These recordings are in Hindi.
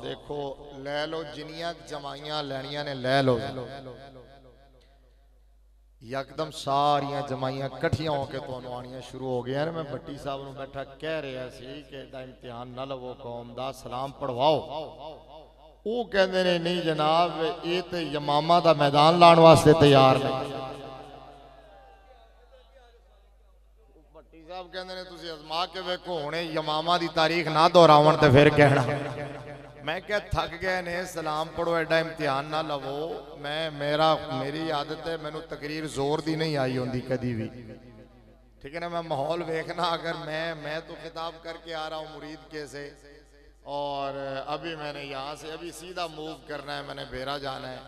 देखो लै लो जिन्नियां जमाइयां लैनियां ने लै लो, यकदम सारियां जमाइयां कट्ठियां होके तुहानू आनियां शुरू हो गई। मैं भट्टी साहब नू बैठा कह रहा सी कि इहदा इम्तिहान ना लवो, कौम दा सलाम पढ़वाओ। वो कहते ने नहीं जनाब ये तो यमामा दा मैदान लाने वास्ते तैयार ने। भट्टी साहब कहते ने तुसीं अजमा के वेखो, हुणे यमामा दी तारीख ना दोहरावन ते फिर कहना। मैं क्या थक गए ने, सलाम पढ़ो, एडा इम्तिहान ना लवो। मेरी आदत है, मैनू तकरीर जोर दी नहीं आई होंदी कदी भी, ठीक है ना। मैं माहौल देखना, अगर मैं तो खिताब करके आ रहा हूँ मुरीद के से, और अभी मैंने यहाँ से अभी सीधा मूव करना है, मैंने बेरा जाना है,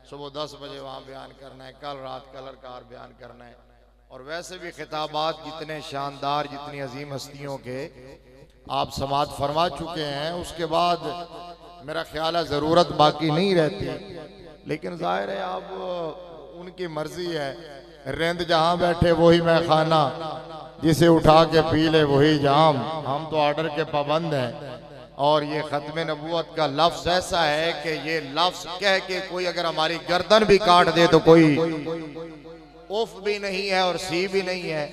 सुबह 10 बजे वहाँ बयान करना है, कल रात कलरकार बयान करना है। और वैसे भी खिताबात जितने शानदार, जितनी अजीम हस्तियों के आप समात फरमा चुके हैं, उसके बाद मेरा ख्याल है ज़रूरत बाकी नहीं रहती। लेकिन जाहिर है अब उनकी मर्जी है, रेंद जहाँ बैठे वही मैं खाना, जिसे उठा के पी ले वही जाम। हम तो ऑर्डर के पाबंद हैं। और ये ख़त्म नबूवत का लफ्ज़ ऐसा है कि ये लफ्ज़ कह के कोई अगर हमारी गर्दन भी काट दे तो कोई उफ भी नहीं है और सी भी नहीं है।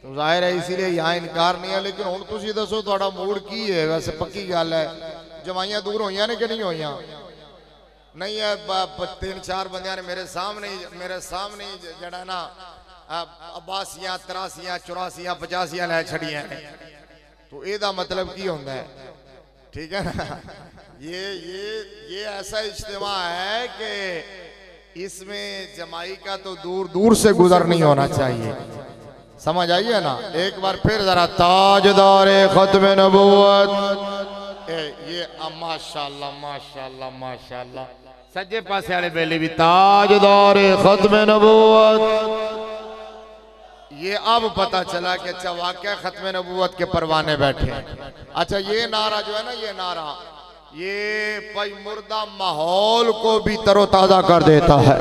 तो जाहिर है इसीलिए यहाँ इनकार नहीं है। लेकिन हुण तुसीं दसो तुहाडा मूड की है? वैसे पक्की गल है, जमाइयां दूर होइयां ने कि नहीं होइयां? नहीं है, 3-4 बंदियां ने मेरे सामने जड़ा ना अब्बासियां 83 84 85 लै छड़ियां ने। तो एदा मतलब की होंदा है? ठीक है ना, ये ऐसा इज्तिमा है कि इसमें जमाई का तो दूर दूर से गुजर नहीं होना चाहिए। समझ आइए ना। एक बार फिर जरा ताजदारे खत्म नबूवत, ये माशाल्लाह माशाल्लाह माशाल्लाह, सज्जे पासे वाले बेले भी ताजदारे खत्म नबूवत। ये अब पता चला कि अच्छा वाकया खत्म नबूवत के परवाने बैठे हैं। अच्छा ये नारा जो है ना, ये नारा ये भाई मुर्दा माहौल को भी तरोताजा कर देता है।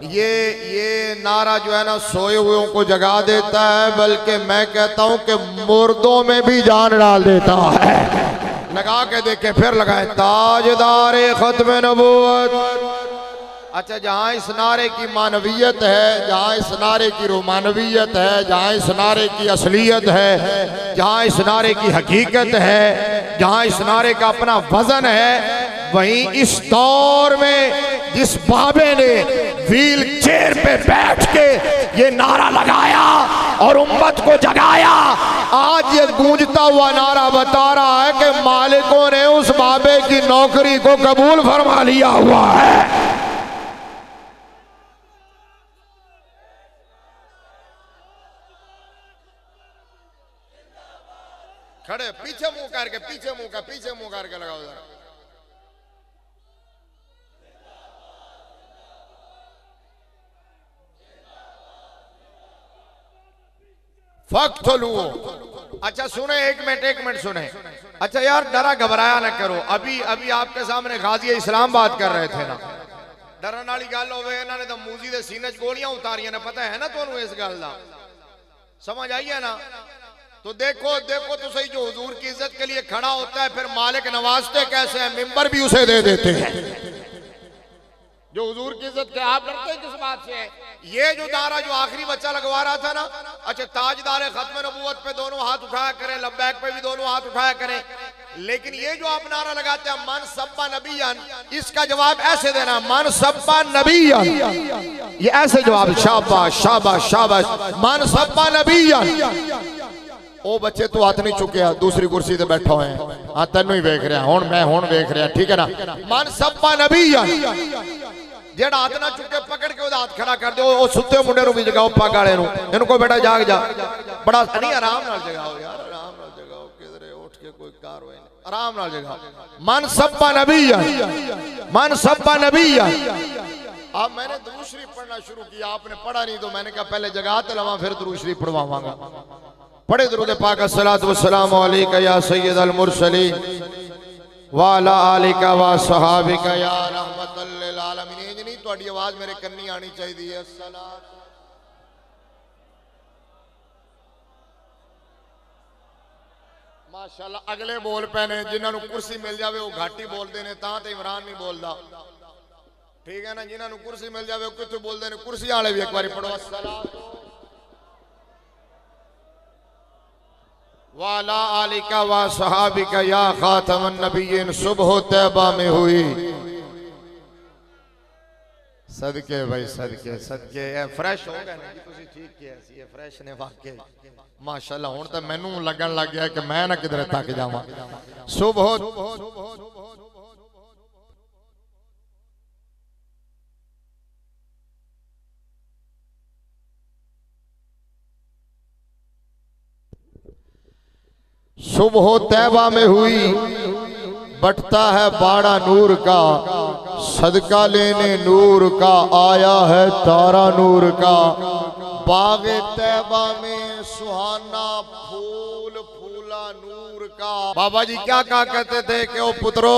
ये नारा जो है ना सोए हुए को जगा देता है, बल्कि मैं कहता हूं कि मुर्दों में भी जान डाल देता है। लगा के देखे, फिर लगाए ताजदारे खत्म नबूवत। अच्छा जहाँ इस नारे की मानवियत है, जहाँ इस नारे की रोमानवियत है, जहाँ इस नारे की असलियत है, जहाँ इस नारे की हकीकत है, जहाँ इस नारे का अपना वजन है, वहीं इस दौर में जिस बाबे ने व्हील चेयर पे बैठ के ये नारा लगाया और उम्मत को जगाया, आज ये गूंजता हुआ नारा बता रहा है कि मालिकों ने उस बाबे की नौकरी को कबूल फरमा लिया हुआ है। खड़े पीछे मुंह करके, पीछे मुंह करके लगाओ जरा। फक्तलू। अच्छा सुने, एक मिनट सुने। अच्छा यार डरा घबराया ना करो। अभी आपके सामने गाजी इस्लाम बात कर रहे थे ना, डरन वाली गल होवे, इन्होंने तो मूजी दे सीने च गोलियां उतारियां ने, पता है ना तुहानू इस गल दा? समझ आई है ना? तो देखो तो सही, जो हुजूर की इज्जत के लिए खड़ा होता है फिर मालिक नवाजते कैसे हैं, मिंबर भी उसे दे देते हैं। जो हुजूर की इज्जत के, आप डरते हैं किस बात से? ये जो नारा जो आखिरी बच्चा लगवा रहा था ना, अच्छा ताजदारे खत्म नबूवत पे दोनों हाथ उठाया करें, लब्बैक पे भी दोनों हाथ उठाया करें। लेकिन ये जो आप नारा लगाते हैं मन सब्बा नबियन, इसका जवाब ऐसे देना, मन सब्बा नबियन। ये ऐसे जवाब, शाबाश शाबाश शाबाश, मन सब्बा नबियन। ओ बच्चे तू हाथ नहीं चुके, दूसरी कुर्सी ते बैठा हुए हैं, हाँ तेन ही वेख रहा, हुण मैं वेख रहा, ठीक है ना। मन सब्बा नबियन, जेड़ा हाथ ना चुके पकड़ के हाथ खड़ा कर दो। ओ सुते मुंडे नूं भी जगाओ, पग वाले नूं, इनको बेटा जाग जा, बड़ा नहीं आराम नाल जगाओ यार, आराम नाल जगाओ, किधरे उठ के कोई कार होए, आराम नाल जगाओ। मन सब्बा नबियन, मन सब्बा नबियन। अब मैंने दुरूद शरीफ पढ़ना शुरू किया, आपने पढ़ा नहीं तो मैंने कहा पहले जगाते लवा फिर दुरूद शरीफ पढ़वावांगा। पढ़े दुरूद पाक, अस्सलातु वस्सलामु अलैका या सय्यदल मुरसलीन व अला आलिका व सहाबिका या रहमतल लिल आलमीन। इंज नहीं, तुहाडी आवाज मेरे कन्नी आनी चाहिए। अस्सलात माशाल्लाह अगले बोल पैने जिन्होंने कुर्सी मिल जाए वो घाटी बोलते हैं तां ते इमरान नहीं बोलता ठीक है ना जिन्होंने कुर्सी मिल जाए कितने बोलते हैं कुर्सी वाले भी एक बार पढ़ो अस्सलाम वाला आलिका वा सहाबिका या खातमन नबीयीन सुबह तैबा में हुई सदके भाई सदके सदके फ्रेश हो गए ना तुसी ठीक किया सी फ्रेश ने वाकई माशाल्लाह हुन तो मैनू लगन लग गया कि मैं ना किधर थक जावां सुबह सुबह तैबा में हुई बटता है बाड़ा नूर का सदका लेने नूर का आया है तारा नूर का बागे तैबा में सुहाना फूल फूला नूर का बाबा जी क्या कहा करते थे कि ओ पुत्रो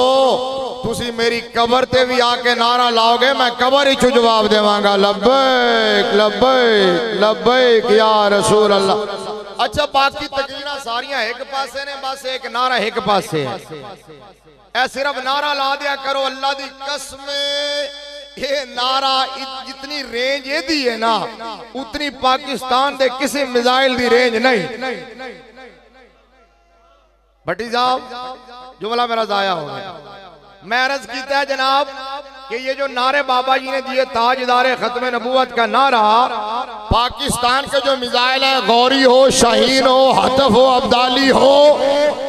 तुसी मेरी कबर ते भी आके नारा लाओगे मैं कबर ही चु जवाब देवांगा लब्बैक लब्बैक लब्बैक या रसूल अल्लाह अच्छा बाकी तकरीरा सारियां एक पासे ने बस एक नारा एक पासे है ऐ सिर्फ नारा ला दिया करो अल्लाह दी कसम ये नारा जितनी रेंज ये दी है ना उतनी पाकिस्तान दे किसी मिसाइल दी रेंज नहीं भट्टी साहब जुमला मेरा जाया हो गया मैं अर्ज कीता है जनाब कि ये जो नारे बाबा जी ने दिए ताजदारे खत्म नबूवत का नारा पाकिस्तान के जो मिसाइल है गौरी हो शाहीन हो हतफ हो अब्दाली हो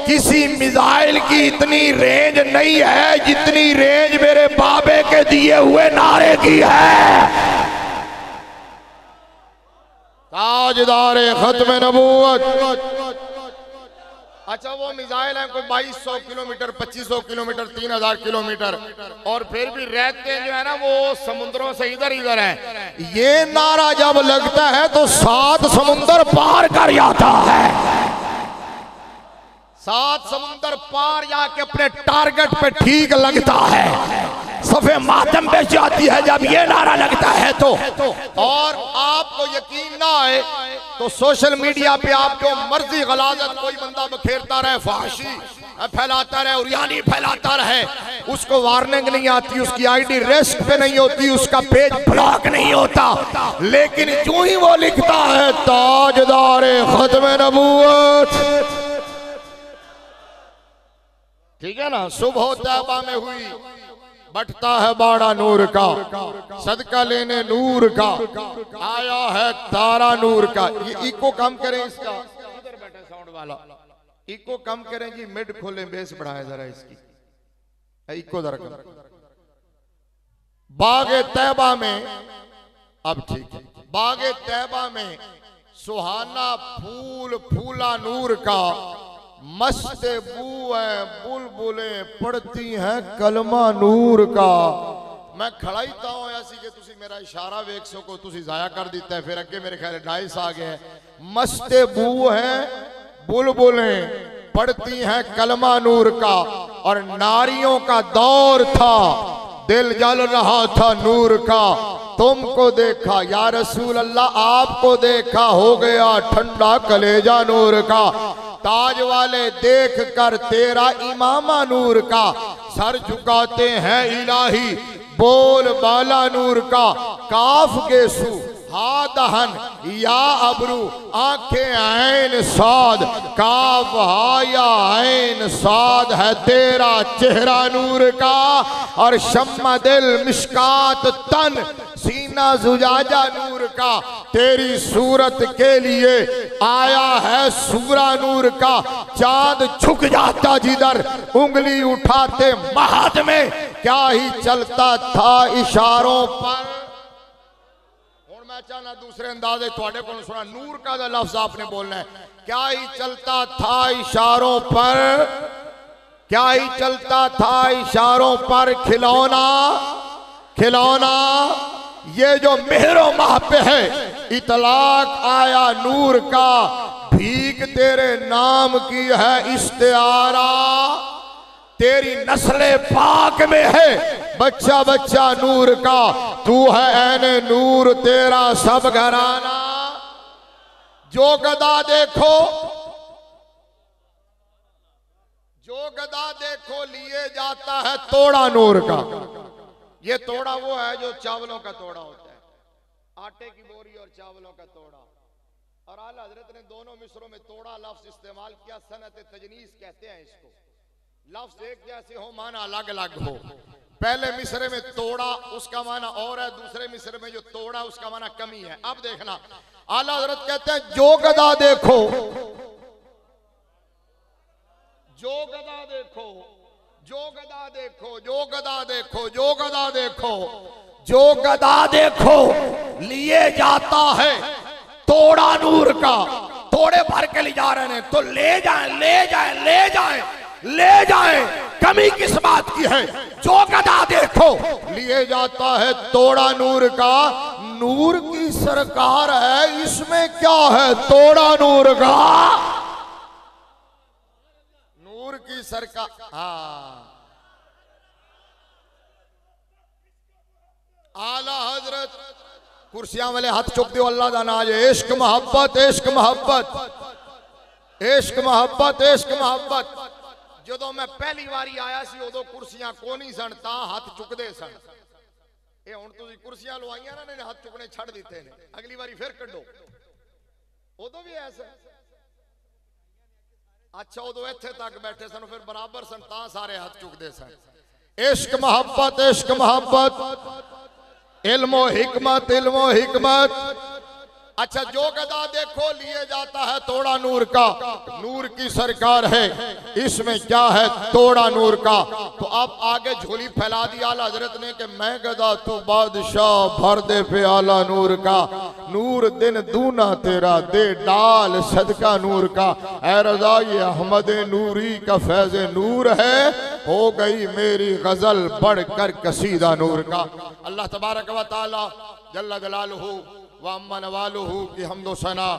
किसी मिसाइल की इतनी रेंज नहीं है जितनी रेंज मेरे बाबे के दिए हुए नारे की है ताजदारे खत्म नबूवत अच्छा वो मिसाइल है कोई 2200 किलोमीटर 2500 किलोमीटर 3000 किलोमीटर और फिर भी रहते जो है ना वो समुद्रों से इधर इधर है ये नारा जब लगता है तो 7 समुंदर पार कर जाता है 7 समुंदर पार जाके अपने टारगेट पे ठीक लगता है सफे मातम पे जाती है जब ये नारा लगता है तो और आपको यकीन ना आए तो सोशल मीडिया पे आप जो मर्जी गलाजत कोई बंदा बखेरता रहे फाहशी फैलाता रहे और यानी फैलाता रहे उसको वार्निंग नहीं आती उसकी आईडी रेस्ट पे नहीं होती उसका पेज ब्लॉक नहीं होता लेकिन जो ही वो लिखता है ताजदारे खत्म नबूवत ठीक है ना सुबह तैबा में हुई बटता है बाड़ा नूर का सदका लेने नूर का आया है तारा नूर का ये इको कम करें इसका इधर बैठे साउंड वाला इको कम करें जी मिड खोलें बेस बढ़ाएं जरा इसकी इको जरा कम बागे तैबा में अब ठीक है बागे तैबा में सुहाना फूल फूला नूर का मस्त बू है बुलबुलें पड़ती हैं कलमा नूर का मैं खड़ा ही था ऐसी कि तुसी मेरा इशारा वेख सको तुसी जाया कर देता है फिर अगे मेरे ख्याल 2.5 आ गए मस्त बू है बुलबुलें पड़ती हैं कलमा नूर का और नारियों का दौर था दिल जल रहा था नूर का तुमको देखा या रसूल अल्लाह आपको देखा हो गया ठंडा कलेजा नूर का ताज वाले देख कर तेरा इमामा नूर का सर झुकाते हैं इलाही बोल बाला नूर का काफ के सू हा दहन या अबरू आंखें ऐन साद काफ हा या ऐन साद है तेरा चेहरा नूर का और शम्मा दिल मिशकात तन सीना जुजाजा नूर का तेरी सूरत के लिए आया है सूरा नूर का चांद झुक जाता जिधर उंगली उठाते महद में क्या ही चलता था इशारों पर मैं चाहना दूसरे अंदाजे थोड़े को सुना नूर का लफ्ज आपने बोलना है क्या ही चलता था इशारों पर क्या ही चलता था इशारों पर खिलौना खिलौना ये जो मेहरो माह पे है इतलाक आया नूर का भीख तेरे नाम की है इस्तिआरा तेरी नस्ले पाक में है बच्चा बच्चा नूर का तू है ऐने नूर तेरा सब घराना जो गदा देखो जो गदा देखो लिए जाता है तोड़ा नूर का। ये तोड़ा वो है जो चावलों का तोड़ा होता है, आटे की बोरी और चावलों का तोड़ा। और आला हजरत ने दोनों मिसरों में तोड़ा लफ्ज इस्तेमाल किया। सनत तजनीस कहते हैं इसको। लफ्ज एक जैसे हो, माना अलग अलग हो। पहले मिसरे में तोड़ा उसका माना और है, दूसरे मिसरे में जो तोड़ा उसका माना कमी है। अब देखना, आला हजरत कहते हैं जो गदा देखो, जो गदा देखो, जो गदा देखो, जो गदा देखो, जो गदा देखो, जो गदा देखो लिए जाता है तोड़ा नूर का। तोड़े भर के ले जा रहे हैं तो ले जाएं, ले जाएं, ले जाएं, ले जाएं। कमी किस बात की है? जो गदा देखो लिए जाता है तोड़ा नूर का। नूर की सरकार है, इसमें क्या है? तोड़ा नूर का, नूर की सरकार। हाँ, आला हजरत कुर्सियां वाले हाथ चुक दो, अल्लाह का नाज। इश्क मोहब्बत, इश्क मोहब्बत, इश्क मोहब्बत, इश्क मोहब्बत। जो मैं पहली बारी आया सी उदो कुर्सियां को नहीं सन, ता हाथ चुकते सन। ये हुण तुसीं कुर्सियां लवाइयां ना, ने हाथ चुकने छड़ दिते ने। अगली बारी फिर कड्डो। उदो भी ऐसा। अच्छा, उदो इत्थे तक बैठे सन, फिर बराबर सन, ता सारे हाथ चुकते सन। इश्क मोहब्बत, इश्क मोहब्बत, इल्मो हिकमत, इल्मो हिकमत। अच्छा, जो गदा देखो लिए जाता है तोड़ा नूर का। नूर की सरकार है, इसमें क्या है? तोड़ा नूर का। तो अब आगे झोली फैला दी आला हजरत ने कि मैं गदा तू बादशाह, भर दे पे आला नूर का। नूर दिन दूना तेरा, दे डाल सदका नूर का। ऐ रज़ा ये अहमद नूरी का फैज़ नूर है, हो गई मेरी गजल बढ़कर कसीदा नूर का। अल्लाह तबारक व तआला जल्ल जलालहू व अम्मा नवालुहू की हम्दो सना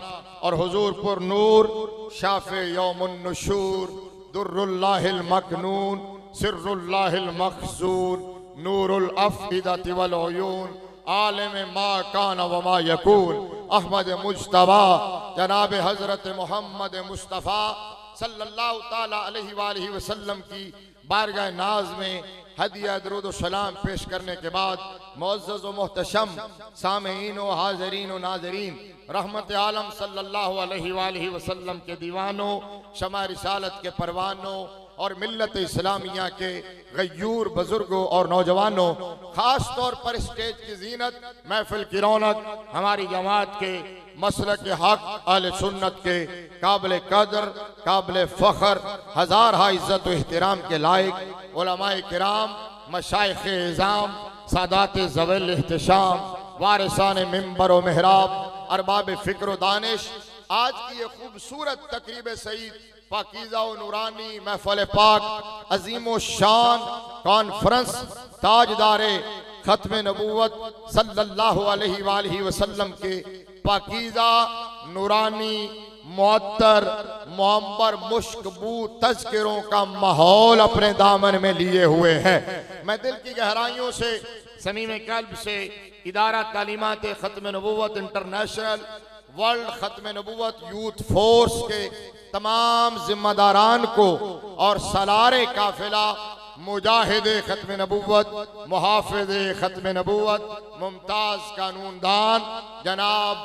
और हुजूर पुर नूर शाफ़े यौमुन नुशूर, दुर्रुल्लाहिल मकनून, सिर्रुल्लाहिल मखज़ून, नूरुल अफ़इदति वल उयून, आलिम मा कान व मा यकून, अहमद मुज्तबा जनाब हज़रत मोहम्मद मुस्तफ़ा सल्लल्लाहु ताला अलैहि वालैहि वसल्लम की बारगाह नाज में हदिया दरूद सलाम पेश करने के बाद मुअज़्ज़ज़ व मुहतशम सामीईन व हाज़रीन व नाज़रीन, रहमत आलम सल्लल्लाहु अलैहि वसल्लम के दीवानों, शमा रिसालत के परवानों और मिल्लत इस्लामिया के गयूर बुजुर्गों और नौजवानों, खास तौर पर स्टेज की जीनत, महफिल की रौनक, हमारी जमात के मसलक हक अहले सुन्नत के काबिल कदर, काबिल फ़ख्र, हज़ार इज़्ज़त व एहतराम के लायक उलमाए किराम, मशाइख़ इज़ाम, सादात ज़वील एहतिशाम, वारिसान मिंबर व मेहराब, अरबाब फ़िक्र व दानिश, आज की ये खूबसूरत तकरीब सईद पाकीज़ा व नूरानी महफ़िल पाक अज़ीम शान कॉन्फ्रेंस ताजदारे खत्म नबूवत सल्लल्लाहु अलैहि वसल्लम के पाकीज़ा नूरानी मुअत्तर मुअम्बर मुश्कबू तज़किरों का माहौल अपने दामन में लिए हुए हैं। मैं दिल की गहराइयों से समीम कल्ब से इदारा तालीमात खत्म नबूवत इंटरनेशनल, वर्ल्ड खत्म नबूवत यूथ फोर्स के तमाम जिम्मेदारान को और सलारे काफिला मुजाहिद खत्म नबूवत, मुहाफिज खत्म नबूवत, मुमताज कानूनदान जनाब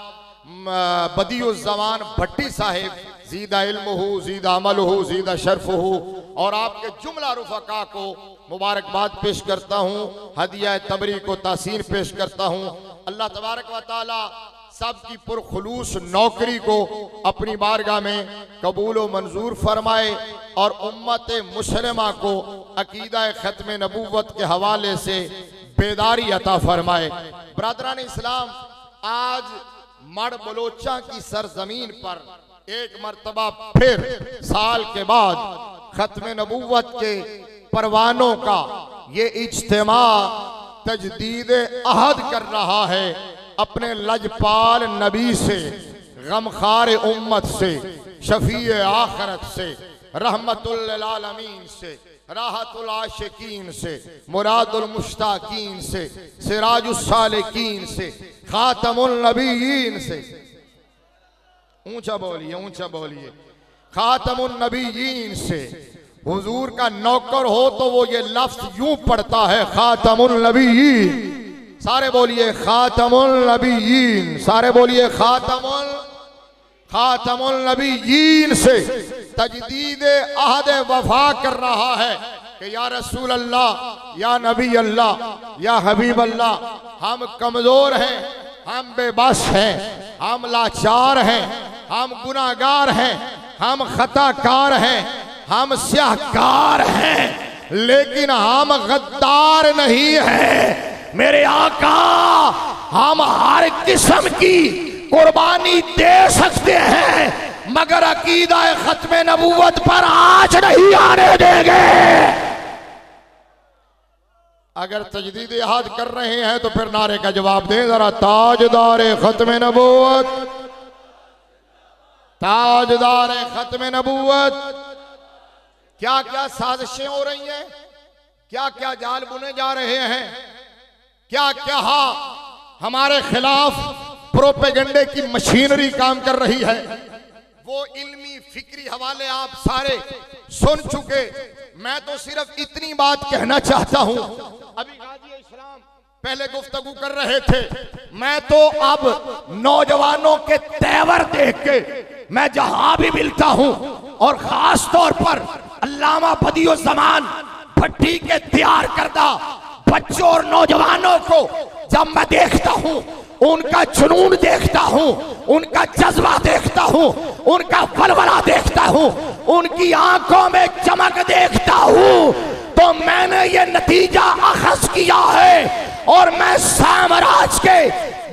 बदियुज़्ज़मान भट्टी साहिब, ज़ीदा इल्मुहु, ज़ीदा अमलुहु, ज़ीदा शर्फ़ुहु और आपके जुमला रुफ़क़ा को मुबारकबाद पेश करता हूँ, हदिया तबरी को तासीर पेश करता हूँ। अल्लाह तबारक व तआला सबकी पुरखुलूस नौकरी को अपनी बारगाह में कबूल व मंजूर फरमाए और उम्मत मुस्लिमा को अकीदा खत्म नबूवत के हवाले से बेदारी अता फरमाए। बरादरान इस्लाम, आज मड़ बलोचा की सरजमीन पर एक मर्तबा फिर साल के बाद खत्म नबूवत के परवानों का ये इज्तिमा तजदीद अहद कर रहा है अपने लजपाल नबी से, गमखार उम्मत से, शफी आखरत से, रहमतुल लिल आलमीन से, राहतुल आशिकीन से, मुरादुल मुश्ताकीन से, सिराजुस सालिकीन से, खातमुल नबीयीन से। ऊंचा बोलिए, ऊंचा बोलिए। खातमुन नबीयीन से हुजूर का नौकर हो तो वो ये लफ्ज यूं पढ़ता है, खातमुल नबीयीन। सारे बोलिए खातमुल नबीयीन, सारे बोलिए खातमुल नबीयीन से तजदीद अहद वफा कर रहा है कि या रसूल अल्लाह, या नबी अल्लाह, या हबीब अल्लाह, हम कमजोर हैं, हम बेबस हैं, हम लाचार हैं, हम गुनाहगार हैं, हम खताकार हैं, हम स्याहकार हैं, लेकिन हम गद्दार नहीं हैं मेरे आका। हम हर किस्म की कुर्बानी दे सकते हैं, मगर अकीदा खत्मे नबूवत पर आज नहीं आने देंगे। अगर तजदीद याद कर रहे हैं तो फिर नारे का जवाब दें जरा। ताजदारे खत्मे नबूवत, ताजदारे खत्मे नबूवत। क्या क्या साजिशें हो रही हैं, क्या क्या जाल बुने जा रहे हैं, क्या क्या हमारे खिलाफ प्रोपेगेंडे की मशीनरी काम कर रही है। वो इल्मी फिक्री हवाले आप सारे सुन चुके। मैं तो सिर्फ इतनी बात कहना चाहता हूं। अभी गाजी इस्लाम पहले गुफ्तगू कर रहे थे, मैं तो अब नौजवानों के तेवर देख के मैं जहां भी मिलता हूं, और खास तौर पर अल्लामा बदियो ज़मान भट्टी के तैयार करदा बच्चों और नौजवानों को जब मैं देखता हूं, उनका जुनून देखता हूं, उनका जज्बा देखता हूं, उनका वलवला देखता हूं, उनकी आंखों में चमक देखता हूं, तो मैंने ये नतीजा अखज़ किया है। और मैं साम्राज्य के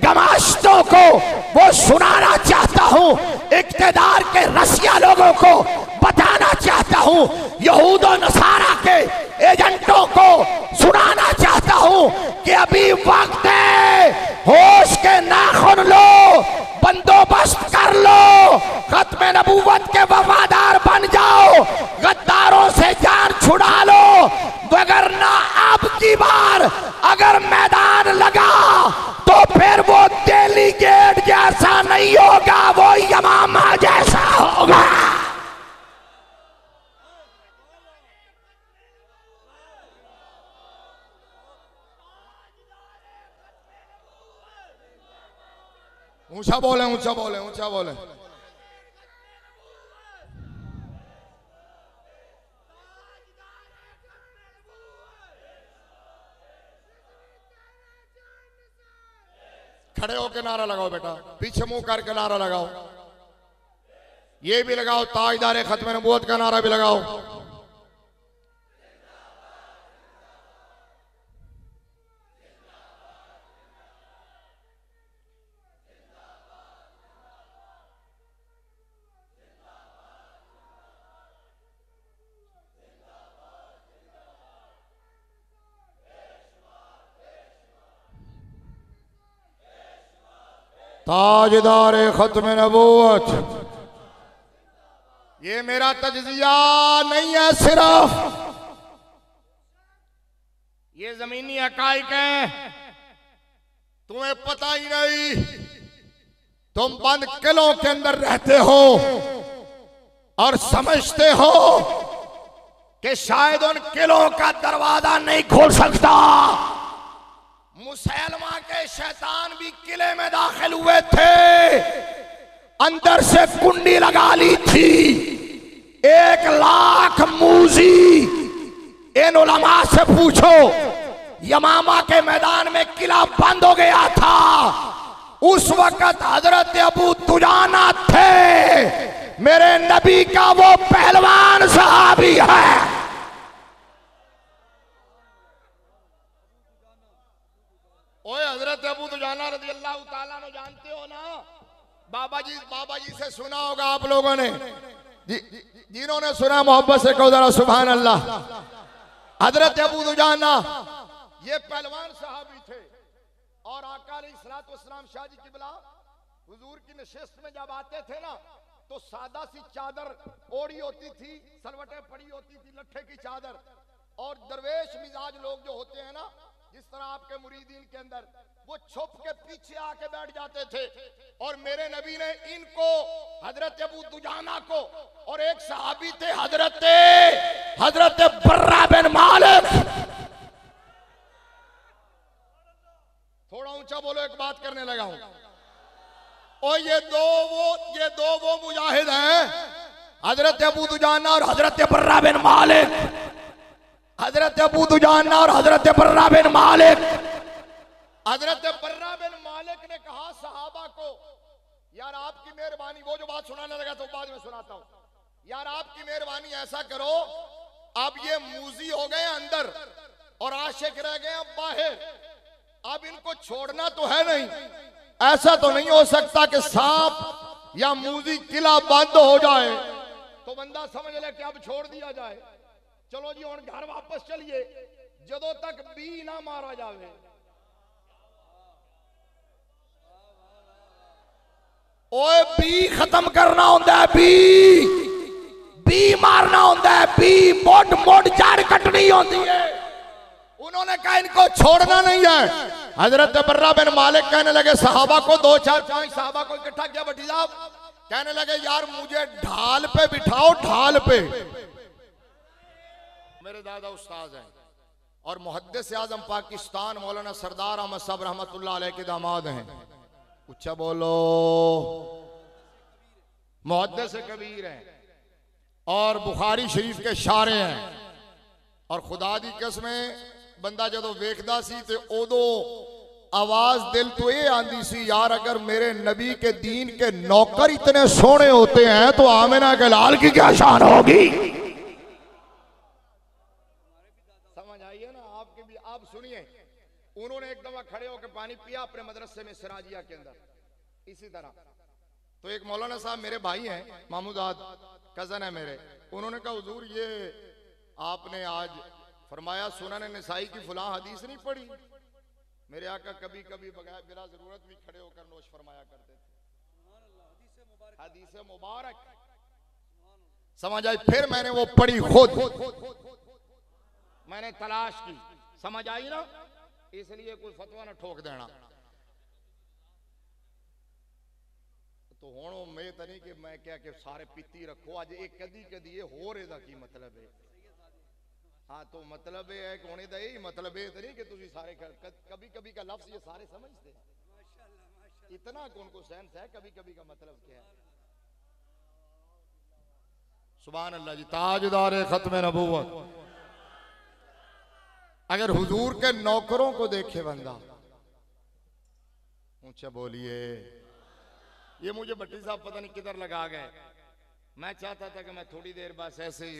गमाश्तों को वो सुनाना चाहता हूं, इक़्तिदार के रसिया लोगों को बताना चाहता हूं, यहूद और नसारा के एजेंटों को सुनाना चाहता हूं कि अभी वक्त है, होश के नाखून लो, बंदोबस्त कर लो, खत्मे नबूवत के वफादार बन जाओ, गद्दारों से जान छुड़ा लो, वगरना अब की बार अगर मैदान लगा तो फिर वो डेलीगेट जैसा नहीं होगा, वो यमामा जैसा होगा। ऊंचा बोले, ऊंचा बोले, ऊंचा बोले। खड़े होकर नारा लगाओ बेटा, पीछे मुंह करके नारा लगाओ, ये भी लगाओ, ताजदारे खत्मे नबूवत का नारा भी लगाओ। ताजदारे खत्मे नबूवत। ये मेरा तज्जिया नहीं है, सिर्फ ये जमीनी हकाइक है, तुम्हें पता ही नहीं। तुम बंद किलों के अंदर रहते हो और समझते हो कि शायद उन किलों का दरवाजा नहीं खोल सकता। मुसलमान के शैतान भी किले में दाखिल हुए थे, अंदर से कुंडी लगा ली थी। 1,00,000 मूजी इन उलमा से पूछो, यमामा के मैदान में किला बंद हो गया था, उस वक्त हजरत अबू दुजाना थे, मेरे नबी का वो पहलवान सहाबी है। ओए हजरत अबू दुजाना रज़ी अल्लाह ताला ने जानते हो ना, बाबा जी से सुना होगा आप लोगों ने, जिन्होंने सुना मोहब्बत से कहो जरा सुभान अल्लाह। हजरत अबू दुजाना ये पहलवान साहबी थे, और आका अलैहिस्सलातु वस्सलाम शाह जी किबला हुजूर की नशिस्त में जब आते थे ना, तो सादा सी चादर ओढ़ी होती थी, सलवटें पड़ी होती थी, लट्ठे की चादर, और दरवेश मिजाज लोग जो होते हैं ना, जिस तरह आपके मुरीदीन के अंदर वो छुप के पीछे आके बैठ जाते थे। और मेरे नबी ने इनको, हजरत अबू दुजाना को, और एक सहाबी थे हजरत बर्रा बिन मालिक, थोड़ा ऊंचा बोलो, एक बात करने लगा हूं। और ये दो वो मुजाहिद हैं, हजरत अबू दुजाना और हजरत बर्रा बिन मालिक। हजरत अबू दुजाना और हजरत बर्रा बिन मालिक। हजरत बर्रा बिन मालिक ने कहा सहाबा को, यार आपकी मेहरबानी, वो जो बात सुनाने लगा तो बाद में सुनाता हूं, यार आपकी मेहरबानी ऐसा करो, अब ये मूजी हो गए अंदर और आशिक रह गए अब बाहर, अब इनको छोड़ना तो है नहीं। ऐसा तो नहीं हो सकता कि सांप या मूजी किला बंद हो जाए तो बंदा समझ ले कि अब छोड़ दिया जाए। चलो जी हुण घर वापस चलिए, जदों तक बी ना मारा जाए। ओए बी खत्म करना होंदा है, बी मारना होंदा है, बी मोड़ जड़ कटनी होती है। उन्होंने कहा इनको छोड़ना नहीं है। हजरत बर्रा बिन मालिक कहने लगे सहाबा को, 2 4 5 सहाबा को इकट्ठा किया, भट्टी साहब कहने लगे यार मुझे ढाल पे बिठाओ, ढाल पे। मेरे दादा उस्ताद हैं और मुहद्दिस आज़म पाकिस्तान मौलाना सरदार अहमद साहब रहमतुल्लाह अलैह के दामाद हैं। उच्चा बोलो, मुहद्दिस कबीर हैं और बुखारी शरीफ के शारे हैं। और खुदा दी कसमें बंदा जदों वेखदा सी ते उदों आवाज दिल तो ये आंदी सी, यार अगर मेरे नबी के दीन के नौकर इतने सोने होते हैं तो आमिना के लाल की क्या शान होगी। समझ आइए ना आपके भी। आप सुनिए, उन्होंने एक दफा खड़े होकर पानी पिया अपने मदरसे में सिराजिया के अंदर, इसी तरह। तो एक मौलाना साहब मेरे भाई हैं, मामूदाद कजन है मेरे, उन्होंने कहा हुजूर ये आपने आज फरमाया सुनन निसाई की फुला हदीस नहीं पढ़ी। मेरे आका कभी कभी बगैर बिला जरूरत भी खड़े होकर नोश फरमाया करते थे, हदीस मुबारक। समझ आई? फिर मैंने वो पढ़ी, खुद मैंने तलाश की, समझ आई ना? इसलिए कोई फतवा ना ठोक देना। तो हुण मैं तो नहीं कि मैं क्या कि सारे पीती रखो, अज एक कदी होर एदा की मतलब है। हाँ तो मतलब ये है कि होने का यही मतलब है नहीं कि तुझे सारे कभी कभी का लफ्ज ये सारे समझते हैं। इतना कौन को सेंस है कभी कभी का मतलब क्या है। सुभान अल्लाह जी, ताजदार खत्म नबूवत। अगर हुजूर के नौकरों को देखे बंदा, ऊंचा बोलिए। ये मुझे भट्टी साहब पता नहीं किधर लगा गए। मैं चाहता था कि मैं थोड़ी देर बस ऐसे ही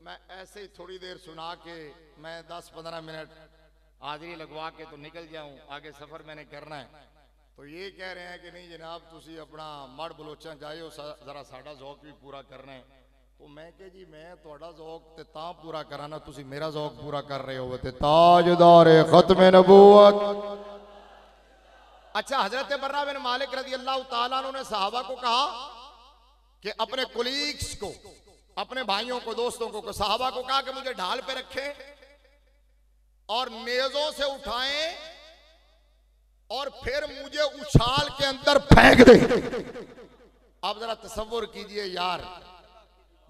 मैं ऐसे ही थोड़ी देर सुना के मैं 10-15 मिनट हाजिरी लगवा के तो निकल जाऊं, आगे सफर मैंने करना है। तो ये कह रहे हैं कि नहीं जनाब तुसी अपना मड़ बलोचा जाइयो, जरा साडा ज़ौक भी पूरा करना है। तो मैं कह जी मैं थोड़ा ज़ौक ते तां पूरा कराना, तुसी मेरा ज़ौक पूरा कर रहे हो। ते ताजदार खत्म नबूवत। अच्छा, हजरत बर्रा बिन मालिक रज़ी अल्लाह ताला अन्हु ने सहाबा को कहा कि अपने कोलीग्स को, अपने भाइयों को, दोस्तों को, सहाबा को कहा कि मुझे ढाल पे रखें और नेज़ों से उठाएं और फिर मुझे उछाल के अंदर फेंक दे। अब जरा तसव्वुर कीजिए यार,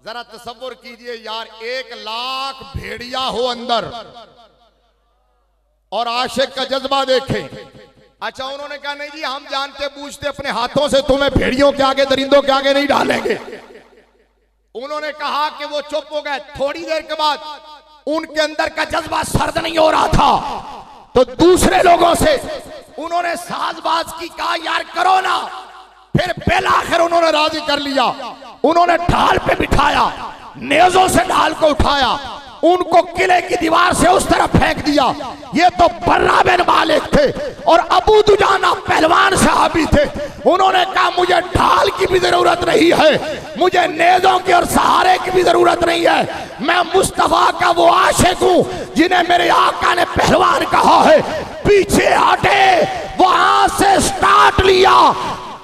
जरा तसव्वुर कीजिए यार, 1 लाख भेड़िया हो अंदर और आशिक का जज्बा देखें। अच्छा, उन्होंने कहा नहीं जी हम जानते बूझते अपने हाथों से तुम्हें भेड़ियों के आगे, दरिंदों के आगे नहीं डालेंगे। उन्होंने कहा कि वो चुप हो गए। थोड़ी देर के बाद उनके अंदर का जज्बा सर्द नहीं हो रहा था तो दूसरे लोगों से उन्होंने साजबाज की, कहा यार करो ना। फिर बिल आखिर उन्होंने राजी कर लिया। उन्होंने ढाल पे बिठाया, नेज़ों से ढाल को उठाया, उनको किले की दीवार से उस तरफ फेंक दिया। ये तो बर्रा बिन मालिक थे और अबू दुजाना पहलवान सहाबी थे। उन्होंने कहा मुझे ढाल की भी जरूरत नहीं है, मुझे नेज़ों की और सहारे की भी जरूरत नहीं है। मैं मुस्तफा का वो आशिक हूं जिन्हें मेरे आका ने पहलवान कहा है। पीछे हटे, वहां से स्टार्ट लिया,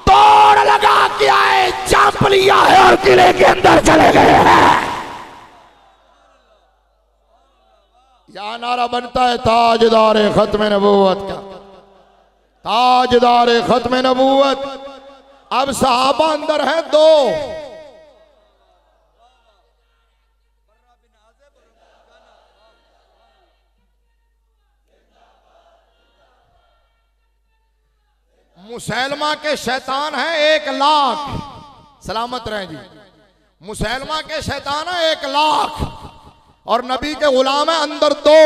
तोड़ लगा के आए, जंप लिया है और किले के अंदर चले गए हैं। या नारा बनता है ताजदार खत्म नबूवत का, ताजदार खत्म नबूवत। अब सहाबा अंदर हैं दो, मुसैलमा के शैतान हैं 1 लाख, सलामत रहें जी। मुसैलमा के शैतान है 1 लाख और नबी के गुलाम है अंदर 2।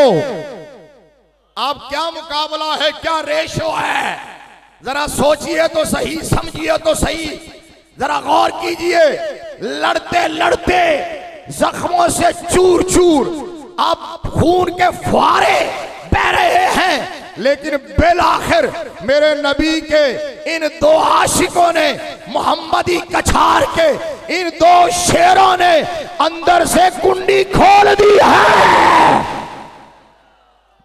अब क्या मुकाबला है, क्या रेशो है, जरा सोचिए तो सही, समझिए तो सही, जरा गौर कीजिए। लड़ते लड़ते जख्मों से चूर चूर अब खून के फुहारे बह रहे हैं, लेकिन बिलाखिर मेरे नबी के इन 2 आशिकों ने, मोहम्मदी कछार के इन 2 शेरों ने अंदर से कुंडी खोल दी है।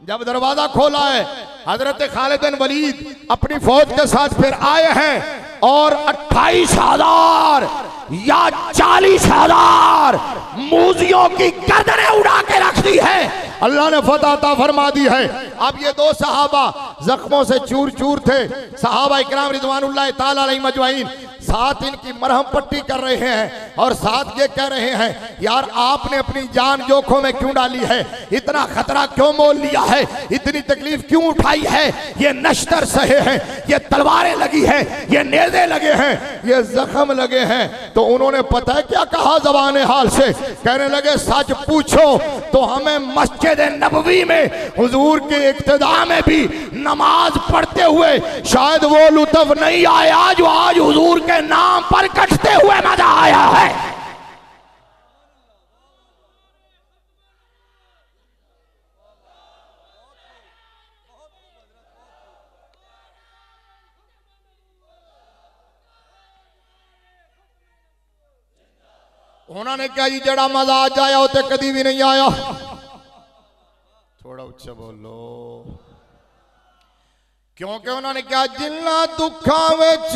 जब दरवाजा खोला है, हजरत खालिद बिन वलीद अपनी फौज के साथ फिर आए हैं और 28,000 या 40,000 मूजियों की गर्दनें उड़ा के रख दी है। अल्लाह ने फतह अता फरमा दी है। अब ये 2 सहाबा जख्मों से चूर चूर थे, सहाबा इकराम रिजवानुल्लाह ताला अलैहिम अजमाइन, साथ इनकी मरहम पट्टी कर रहे हैं और साथ ये कह रहे हैं यार आपने अपनी जान जोखों में क्यों डाली है, इतना खतरा क्यों मोल लिया है, इतनी तकलीफ क्यों उठाई है, ये नश्तर सहे हैं, ये तलवारें लगी हैं, ये नेज़े लगे हैं, ये जख्म लगे हैं। तो उन्होंने पता है क्या कहा ज़बान हाल से, कहने लगे सच पूछो तो हमें मस्जिद नबवी में हुजूर के इक्तिदा में भी नमाज पढ़ते हुए शायद वो लुत्फ नहीं आया जो आज हुजूर के नाम पर कटते हुए मजा आया है। उन्होंने क्या जी जड़ा मजा आ जाया होते कभी भी नहीं आया। थोड़ा उच्चा बोलो, क्योंकि उन्होंने क्या जिन्ना दुखा विच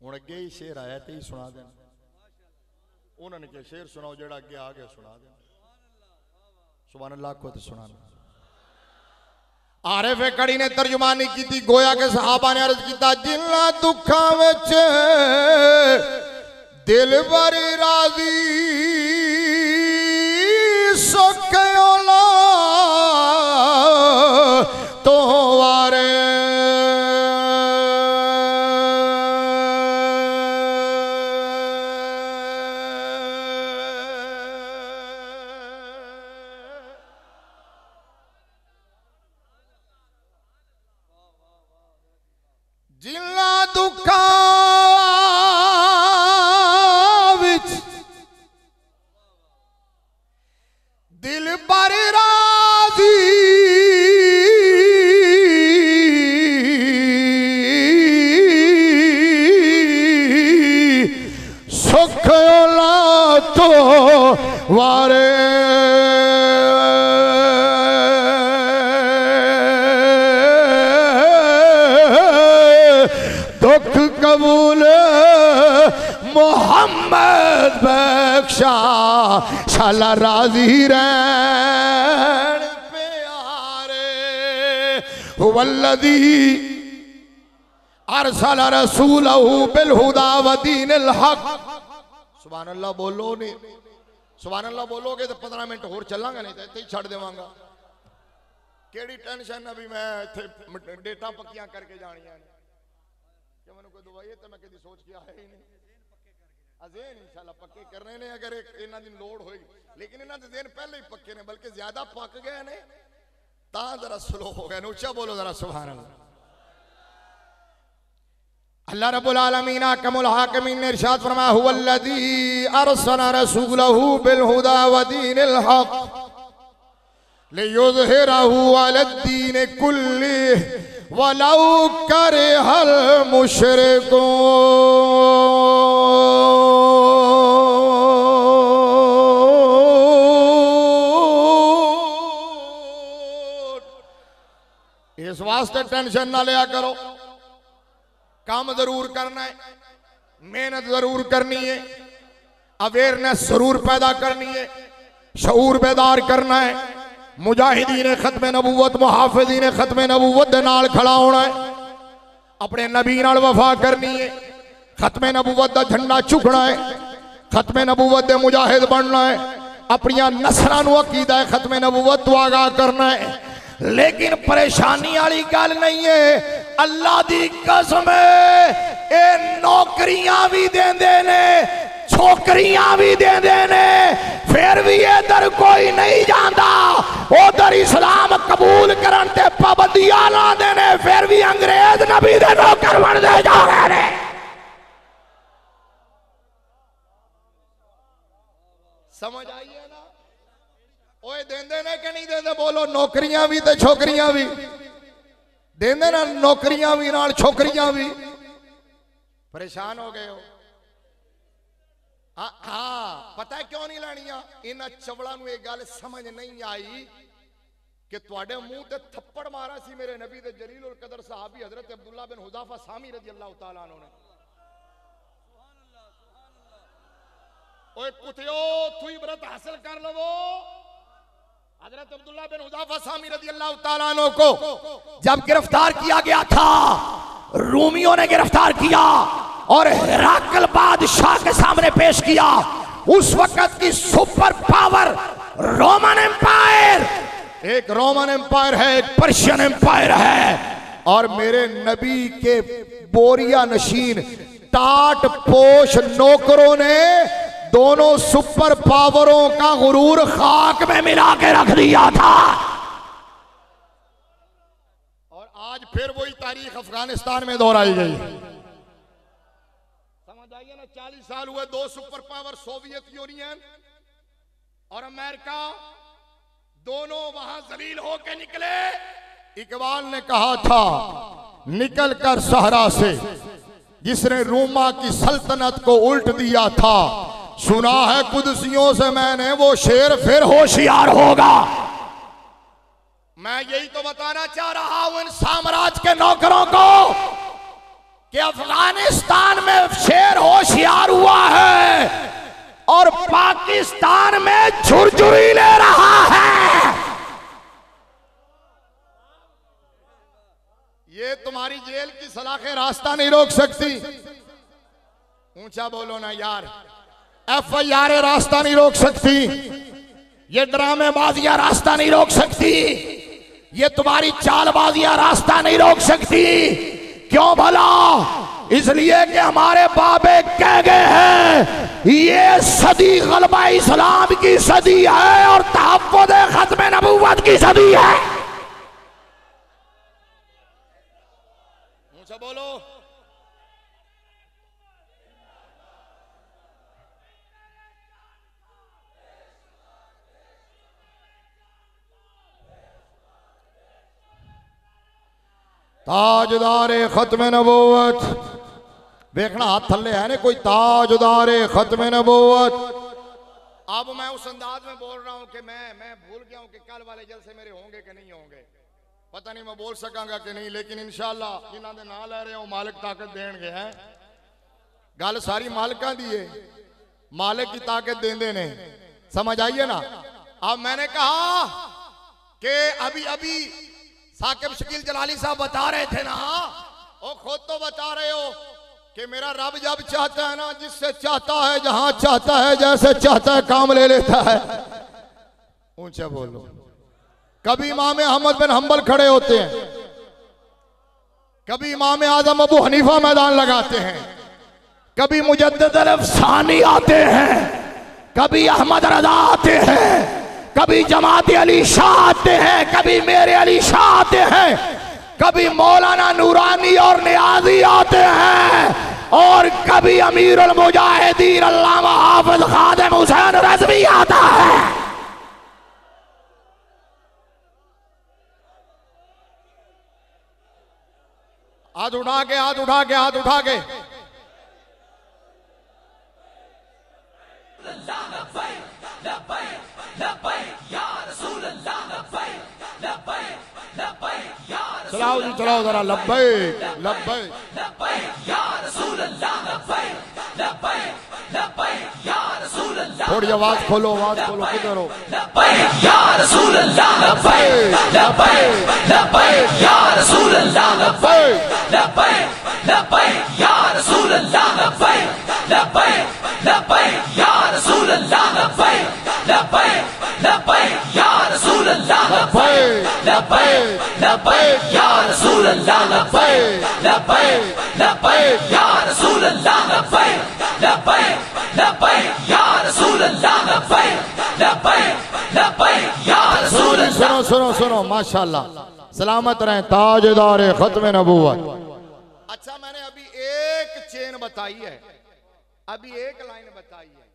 हुण अगे ही शेर आया ते ही सुना देना। उन्होंने क्या शेर सुनाओ जेड़ा अगे आ गया सुना देना। सुभान अल्लाह को तो सुनाना। आरिफ कड़ी ने तर्जुमानी की थी, गोया के सहाबा ने अर्ज किया जिन्ना दुखा विच दिल बरी राजी सुख औला तो वारे जिला दुखा दिल पर राजी सुख औला तो वारे दुख कबूल मोहम्मद बख्शा शाला राजी रहन प्यारे वल्लदी अरसल रसूलहू बिल हुदा व दीनिल हक। सुभान अल्लाह बोलो नहीं, सुभान अल्लाह बोलोगे तो 15 मिनट होर चलांगा, नहीं तो इत्थे ही छड़ देवांगा। केड़ी टेंशन अभी मैं इत्थे डेटा पक्कियां करके जानियां ने कि मैनू कोई दवाई तो मैं कदी सोच के आया ही नहीं। अजेन इंशाल्लाह पक्के करने ने अगर इन्हां दी लोड़ होई, लेकिन इन्हां दे दिन पहले ही पक्के ने, बल्कि ज्यादा पक गए ने ता जरा स्लो हो गए। ऊंचा बोलो जरा सुभान अल्लाह। अल्लाह रब्बुल आलमीन अकमुल हाकिमीन ने इरशाद फरमाया हुवल्लज़ी अरसला रसूलहू बिल हुदा व दीनिल हक लियुज़हिरहू अलद्दीन कुल्लिहि वलौ करिहल मुशरिकून। इस वास्ते टेंशन ना लिया करो, काम जरूर करना है, मेहनत जरूर करनी है, अवेयरनेस जरूर पैदा करनी है, शऊर बेदार करना है। मुजाहिदीन खत्म नबूवत, मुहाफिजीन खत्म नबूवत दे नाल खड़ा होना है, अपने नबी नाल वफा करनी है, खत्म नबूवत दा झंडा चुकना है, खत्म नबूवत दे मुजाहिद बनना है, अपनिया नसरां नूं अकीदा है खत्म नबूवत तो आगाह करना है। लेकिन परेशानी वाली गल नहीं है, अल्लाह दी कसम ए नौकरियां भी देंदे ने, छोकरियां भी देंदे ने, फिर भी इधर कोई नहीं जाता। उधर इस्लाम कबूल करन ते पाबंदियां लांदे ने, फिर भी अंग्रेज नबी दे नौकर बनदे जा रहे ने। समझ आई है ना? ओए देंदे ने कि नहीं देंदे? बोलो। नौकरियां भी ते छोकरियां भी देंदे ना, नौकरियां भी नाल छोकरियां भी। परेशान हो गए हो? हाँ, पता है क्यों नहीं लानिया? इन्हां चवड़ा नूं ये गल समझ नहीं आई कि तुहाडे मुंह ते थप्पड़ मारा सी मेरे नबी दे जलील उल कदर सहाबी हजरत अब्दुल्ला बिन हुज़ाफा सामी रज़ी अल्लाह तआला अन्हु ने। ओए कुतियो, तू इबरत हासिल कर लवो। हजरत अब्दुल्ला बिन हुज़ाफा सामी रज़ी अल्लाह तआला अन्हु को जब गिरफ्तार किया गया था, रूमियों ने गिरफ्तार किया और हिराकल बादशाह के सामने पेश किया। उस वक्त की सुपर पावर रोमन एम्पायर, एक रोमन एम्पायर है, एक पर्शियन एम्पायर है, और मेरे नबी के बोरिया नशीन टाट पोश नौकरों ने दोनों सुपर पावरों का गुरूर खाक में मिला के रख दिया था। और आज फिर वही तारीख अफगानिस्तान में दोहराई गई। समझ आइए ना? 40 साल हुए, दो सुपर पावर सोवियत यूनियन और अमेरिका, दोनों वहां जलील होके निकले। इकबाल ने कहा था, निकल कर सहरा से जिसने रोमा की सल्तनत को उल्ट दिया था, सुना है कुदसियों से मैंने वो शेर फिर होशियार होगा। मैं यही तो बताना चाह रहा हूं इन साम्राज्य के नौकरों को कि अफगानिस्तान में शेर होशियार हुआ है और पाकिस्तान में झुरझुरी ले रहा है। ये तुम्हारी जेल की सलाखें रास्ता नहीं रोक सकती। ऊंचा बोलो ना यार। FIR रास्ता नहीं रोक सकती, ये ड्रामेबाजियां रास्ता नहीं रोक सकती, ये तुम्हारी चालबाजियां रास्ता नहीं रोक सकती। क्यों भला? इसलिए कि हमारे बाबे कह गए हैं ये सदी गलबा इस्लाम की सदी है और तहफ़्फ़ुज़ खत्म नबूवत की सदी है। ऊंचा बोलो। ताजदारे खत्म नबूवत, देखना हाथ थल्ले है ना कोई, ताजदारे खत्म नबूवत। अब मैं उस अंदाज में बोल रहा हूं कि मैं भूल गया हूं कि कल वाले जलसे मेरे होंगे कि नहीं होंगे, पता नहीं मैं बोल सकांगा कि नहीं, लेकिन इंशाअल्लाह जिन्हां दे नाम ले रहे हो मालिक ताकत देंगे हैं। गल सारी मालिकां दी है, मालिक की ताकत देंदे ने। समझ आइए ना? अब मैंने कहा कि अभी साकिब शकील जलाली साहब बता रहे थे ना, वो खुद तो बता रहे हो कि मेरा रब जब चाहता है ना, जिससे चाहता है, जहां चाहता है, जैसे चाहता है काम ले लेता है। ऊंचा बोलो। कभी इमाम अहमद बिन हंबल खड़े होते हैं, कभी इमाम आजम अबू हनीफा मैदान लगाते हैं, कभी मुजद्दिद अल-अफ़सानी आते हैं, कभी अहमद रजा आते हैं, कभी जमात अली शाह आते हैं, कभी मेरे अली शाह आते हैं, कभी मौलाना नूरानी और नियाजी आते हैं, और कभी अमीरुल मुजाहिदीन अल्लामा हाफिज खादिम हुसैन रज़वी आता है। हाथ उठा के, हाथ उठा के, हाथ उठा के। चलाओ जी, चलाओ जरा। लब्बैक लब्बैक या रसूल अल्लाह, लब्बैक लब्बैक लब्बैक या रसूल थोड़ी आवाज खोलो, आवाज खोलो, किधर हो? लब्बैक या रसूल अल्लाह, लब्बैक लब्बैक लब्बैक या रसूल अल्लाह, लब्बैक लब्बैक लब्बैक या रसूल अल्लाह, लब्बैक लब्बैक लब्बैक या रसूल अल्लाह, लब्बैक लब्बैक लब्बैक या रसूल अल्लाह, लब्बैक लब्बैक लब्बैक या रसूल अल्लाह, लब्बैक लब्बैक लब्बैक या रसूल अल्लाह, लब्बैक लब्बैक लब्बैक या रसूल अल्लाह, लब्बैक लब्बैक लब्बैक या रसूल अल्लाह। सुनो सुनो सुनो, माशाल्लाह, सलामत रहें ताजदार खत्म नबूवत। अच्छा, मैंने अभी एक चेन बताई है, अभी एक लाइन बताई है।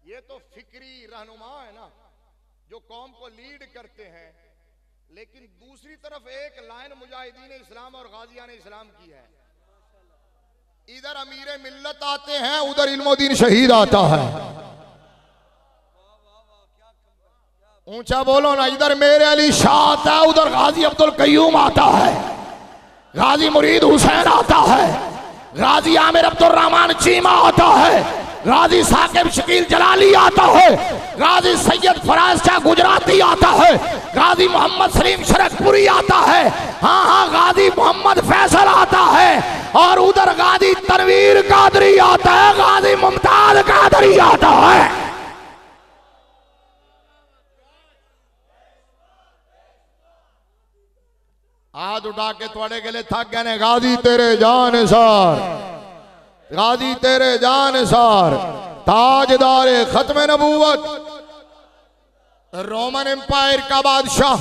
ये तो फिक्री रहनुमा है ना, जो कौम को लीड करते हैं, लेकिन दूसरी तरफ एक लाइन मुजाहिदीन इस्लाम और गाजियान इस्लाम की है। इधर अमीर मिल्लत आते हैं, उधर इल्मोदीन शहीद आता है। ऊंचा बोलो ना, इधर मेरे अली शाह आता है, उधर गाजी अब्दुल कयूम आता है, गाजी मुरीद हुसैन आता है, गाजी आमिर अब्दुल रहमान चीमा आता है, गाजी साकिब शकील जलाली आता है, गाजी सैयद फराज शाह गुजराती आता है, गाजी मोहम्मद सलीम शरकपुरी आता है, हाँ हाँ गाजी मोहम्मद फैसल आता है, और उधर गाजी तनवीर कादरी आता है, गाजी मुमताज कादरी आता है। हाथ उठा के थोड़े के लिए थक गए ने, गाजी तेरे जान सार, गाजी तेरे जान सार, ताजदार खत्म नबूवत, रोमन एम्पायर का बादशाह,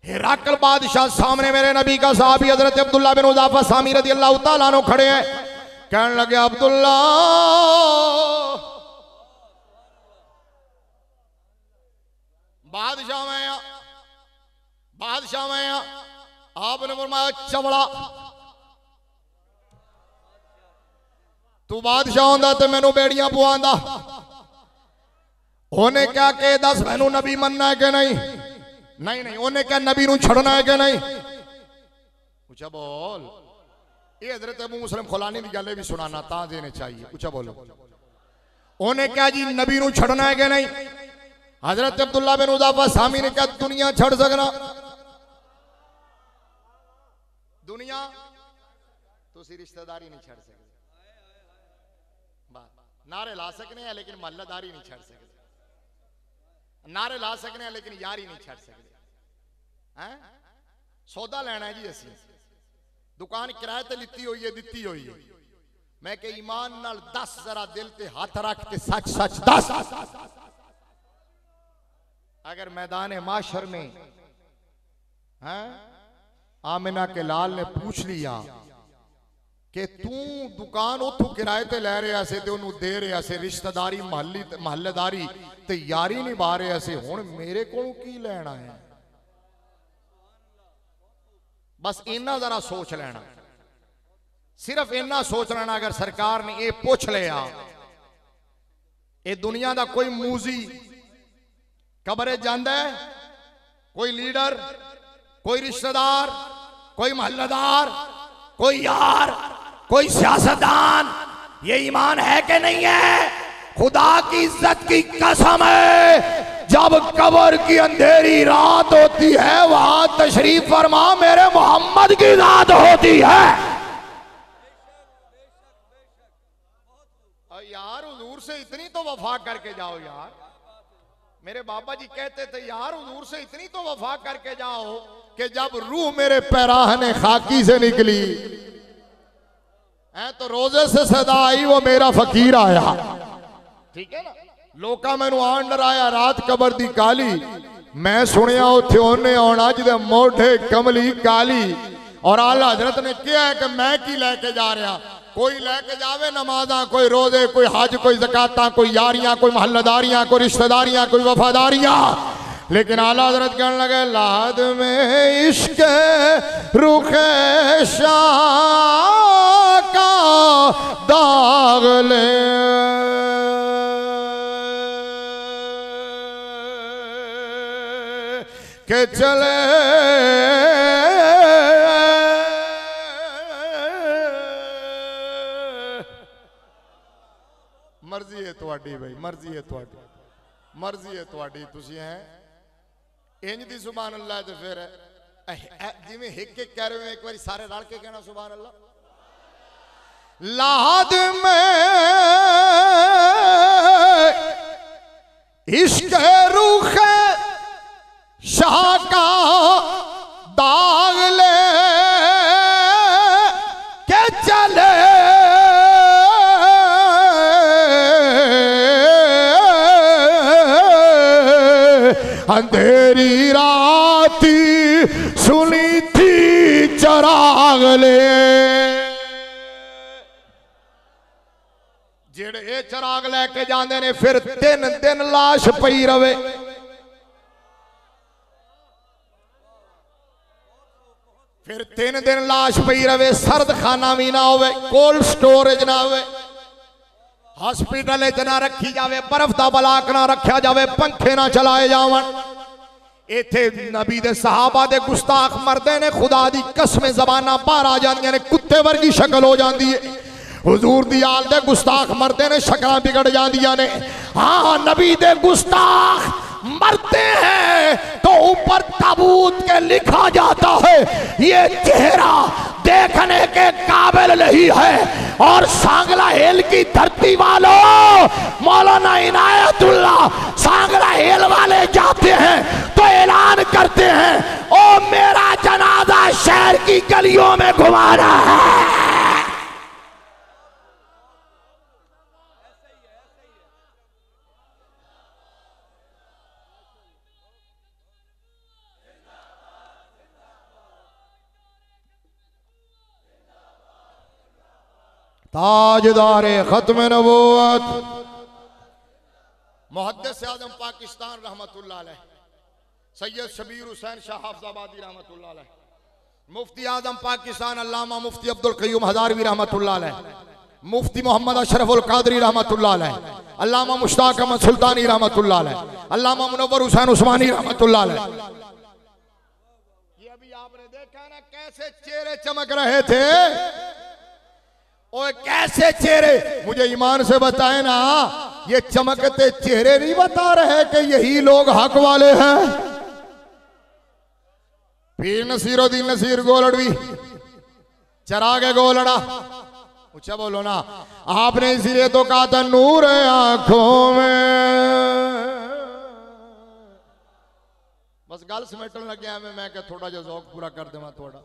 हिराकल बादशाह सामने मेरे नबी का साहबी हजरत अब्दुल्ला बिन उजाफा सामी रदी अल्लाह तआला अन्हु खड़े हैं। कहने लगे, अब्दुल्ला बादशाह मैं यहाँ, बादशाह मैं यहाँ। आपने फरमाया, चवड़ा तू बादशाह होंदा ते मैनू बेड़ियां पवांदा। उन्हें क्या कहे, दस मैनू नबी मनना है कि नहीं? नहीं नहीं। उन्हें क्या नबी नू छड़ना है कि नहीं? पूछा बोल। ये हजरत अबू मुस्लिम खुलानी की गल भी सुनाना ता देने चाहिए। पूछा बोलो। उन्हें क्या जी नबी नू छड़ना है कि नहीं? हजरत अब्दुल्ला बिन उजाफा सामी ने क्या दुनिया छड़ सकना? दुनिया तुसी रिश्तेदारी नहीं छड़ सकते, नारे ला सकने हैं लेकिन महल्लादारी नहीं छड़ सकते, नारे ला सकने हैं लेकिन यारी नहीं छड़ सकते हैं। सौदा लेना है जी, असी दुकान किराए ते लिती हुई है, दिती हुई है। मैं के ईमान नाल 10 जरा दिल ते हाथ रख के सच सच 10 अगर मैदान माशर में हैं आमिना के लाल ने पूछ लिया कि तू दुकान उथों किराए ते लै रहा से ते उन्होंने दे रहा से, रिश्तेदारी महल्लेदारी ते यारी निभा रहा से, हुण मेरे को की लेना है? बस इन्ना जरा सोच लेना, सिर्फ इन्ना सोच लेना। अगर सरकार ने यह पूछ लिया, ये दुनिया का कोई मूजी कब्रे जांदा है, कोई लीडर, कोई रिश्तेदार, कोई महल्लेदार, कोई यार, कोई सियासतदान, ये ईमान है कि नहीं है? खुदा की इज्जत की कसम है, जब कब्र की अंधेरी रात होती है वहां तशरीफ फरमा मेरे मोहम्मद की रात होती है। और यार हुजूर से इतनी तो वफा करके जाओ यार। मेरे बाबा जी कहते थे यार हुजूर से इतनी तो वफा करके जाओ कि जब रूह मेरे पैराहने खाकी से निकली है तो रोजे से सदा आई वो मेरा फकीर आया। ठीक है ना? लोका मैनू आन डराया रात कबर दी काली, मैं सुनिया उथे ओने आना जिदे मोढे कमली काली। और आला हजरत ने क्या है कि मैं की लेके जा रहा? कोई लेके जावे नमाजा, कोई रोजे, कोई हज, कोई ज़काता, कोई यारियां, कोई महल्लादारियां, कोई रिश्तेदारियां, कोई वफादारियां। लेकिन आला हजरत कहने लगे लाद में इश्क रुखे शाह का दाग ले के चले मर्जी है तुहाडी भाई, मर्जी है तुहाडी, मर्जी है तुहाडी। तुसी हैं इंज दी सुभान अल्लाह ते फिर जिवें एक एक कह रहे हो एक बारी सारे रल के कहना सुभान अल्लाह। लाद में इश्क रूख शाह का दाग ले के चले अंधेरी राती सुनी थी चराग ले। जेड़े ये चराग लेके जाते ने फिर 3 दिन लाश पई रवे। फिर 3 दिन लाश पई रवे, सर्द खाना भी ना होवे, कोल्ड स्टोरेज ना होवे, हॉस्पिटल च ना रखी जावे, बर्फ का बलाक ना रखा जावे, पंखे ना चलाए जावन। इथे नबी दे सहाबा दे गुस्ताख मरदे ने, खुदा दी कसमें जबाना बाहर आ जांदियां ने, कुत्ते वर्गी शक्ल हो जाती है। हुजूर दी आल दे गुस्ताख मरदे ने, शक्ल बिगड़ जांदियां ने। हाँ नबी दे गुस्ताख मरते हैं तो ऊपर ताबूत के लिखा जाता है ये चेहरा देखने के काबिल नहीं है। और सांगला हेल की धरती वालों, मौलाना इनायतुल्लाह सांगला हेल वाले जाते हैं तो ऐलान करते हैं ओ मेरा जनाजा शहर की गलियों में घुमा रहा है। ताजदारे खत्म नबूवत मुहद्दिस आज़म पाकिस्तान रहमतुल्लाह अलैह सैयद शबीर हुसैन शाह हाफिज़ाबादी रहमतुल्लाह अलैह, मुफ्ती आज़म पाकिस्तान अल्लामा मुफ्ती अब्दुल क़य्यूम हज़ारवी रहमतुल्लाह अलैह, मुफ्ती मोहम्मद अशरफुल क़ादरी रहमतुल्लाह अलैह, अल्लामा मुश्ताक अहमद सुल्तानी रहमतुल्लाह अलैह, अल्लामा मुनव्वर हुसैन उस्मानी रहमतुल्लाह अलैह। ये अभी आपने देखा ना कैसे चेहरे चमक रहे थे। ओए कैसे चेहरे, मुझे ईमान से बताए ना, ये चमकते चेहरे नहीं बता रहे कि यही लोग हक वाले हैं। पीर नसीरुद्दीन नसीर गोलड़वी चरागे गोलड़ा, ऊंचा बोलो ना। आपने इसीलिए तो कहा था नूर आंखों में। बस गल समेटन लगे मैं क्या थोड़ा जो ज़ौक पूरा कर देवा थोड़ा।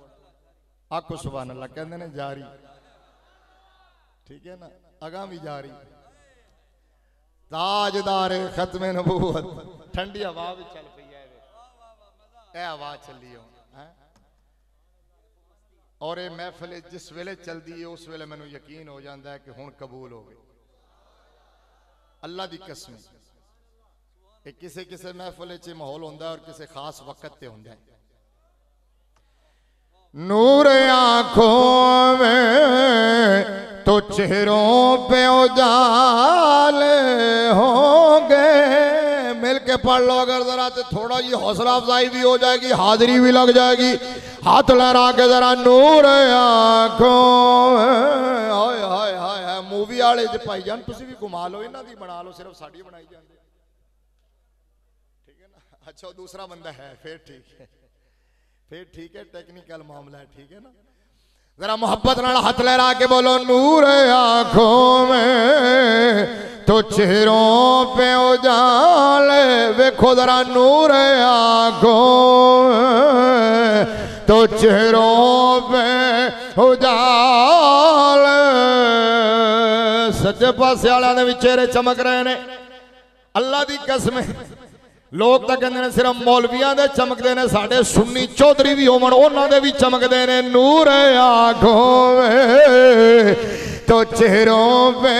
आखो सुभान अल्लाह कहते ने जारी, ठीक है ना, अगा भी जारी। ताजदारे खत्मे नबूवत, ठंडी हवा भी चल पई है, ए हवा चली है। और ये महफिल जिस वेले चलती है उस वेले मैनू यकीन हो जाता है कि हुण कबूल हो गई। अल्लाह दी कसम, किसे किसे महफिल च माहौल होंदा है और किसे खास वक्त ते होंदा है। नूर आंखों में तो चेहरों पे उजाले होंगे। मिल के पढ़ लो अगर जरा, तो थोड़ा जी हौसला अफजाई भी हो जाएगी, हाजिरी भी लग जाएगी। हाथ लहरा के जरा नूर आंखों में। हाय हाय हाय हाय, मूवी वाले च भाई जान तुसी भी घुमा लो, इन्हां दी बना लो, सिर्फ साडी बनाई जांदी, ठीक है ना। अच्छा दूसरा बंदा है फिर ठीक है, फिर ठीक है, टेक्निकल मामला है, ठीक है ना। जरा मोहब्बत नाल हाथ लहरा के बोलो नूर आंखों में तो चेहरों पे उजाले। देखो जरा नूर आंखों में तो चेहरों पे उजाले। सच्चे पासे वाले भी चेहरे चमक रहे ने, अल्लाह दी कसम। लोग तो कहते हैं सिर्फ मौलवियां दे चमकते हैं, साढ़े सुन्नी चौधरी भी होवन उन्हां दे भी चमकते हैं। नूर आंखों में तो चेहरों पे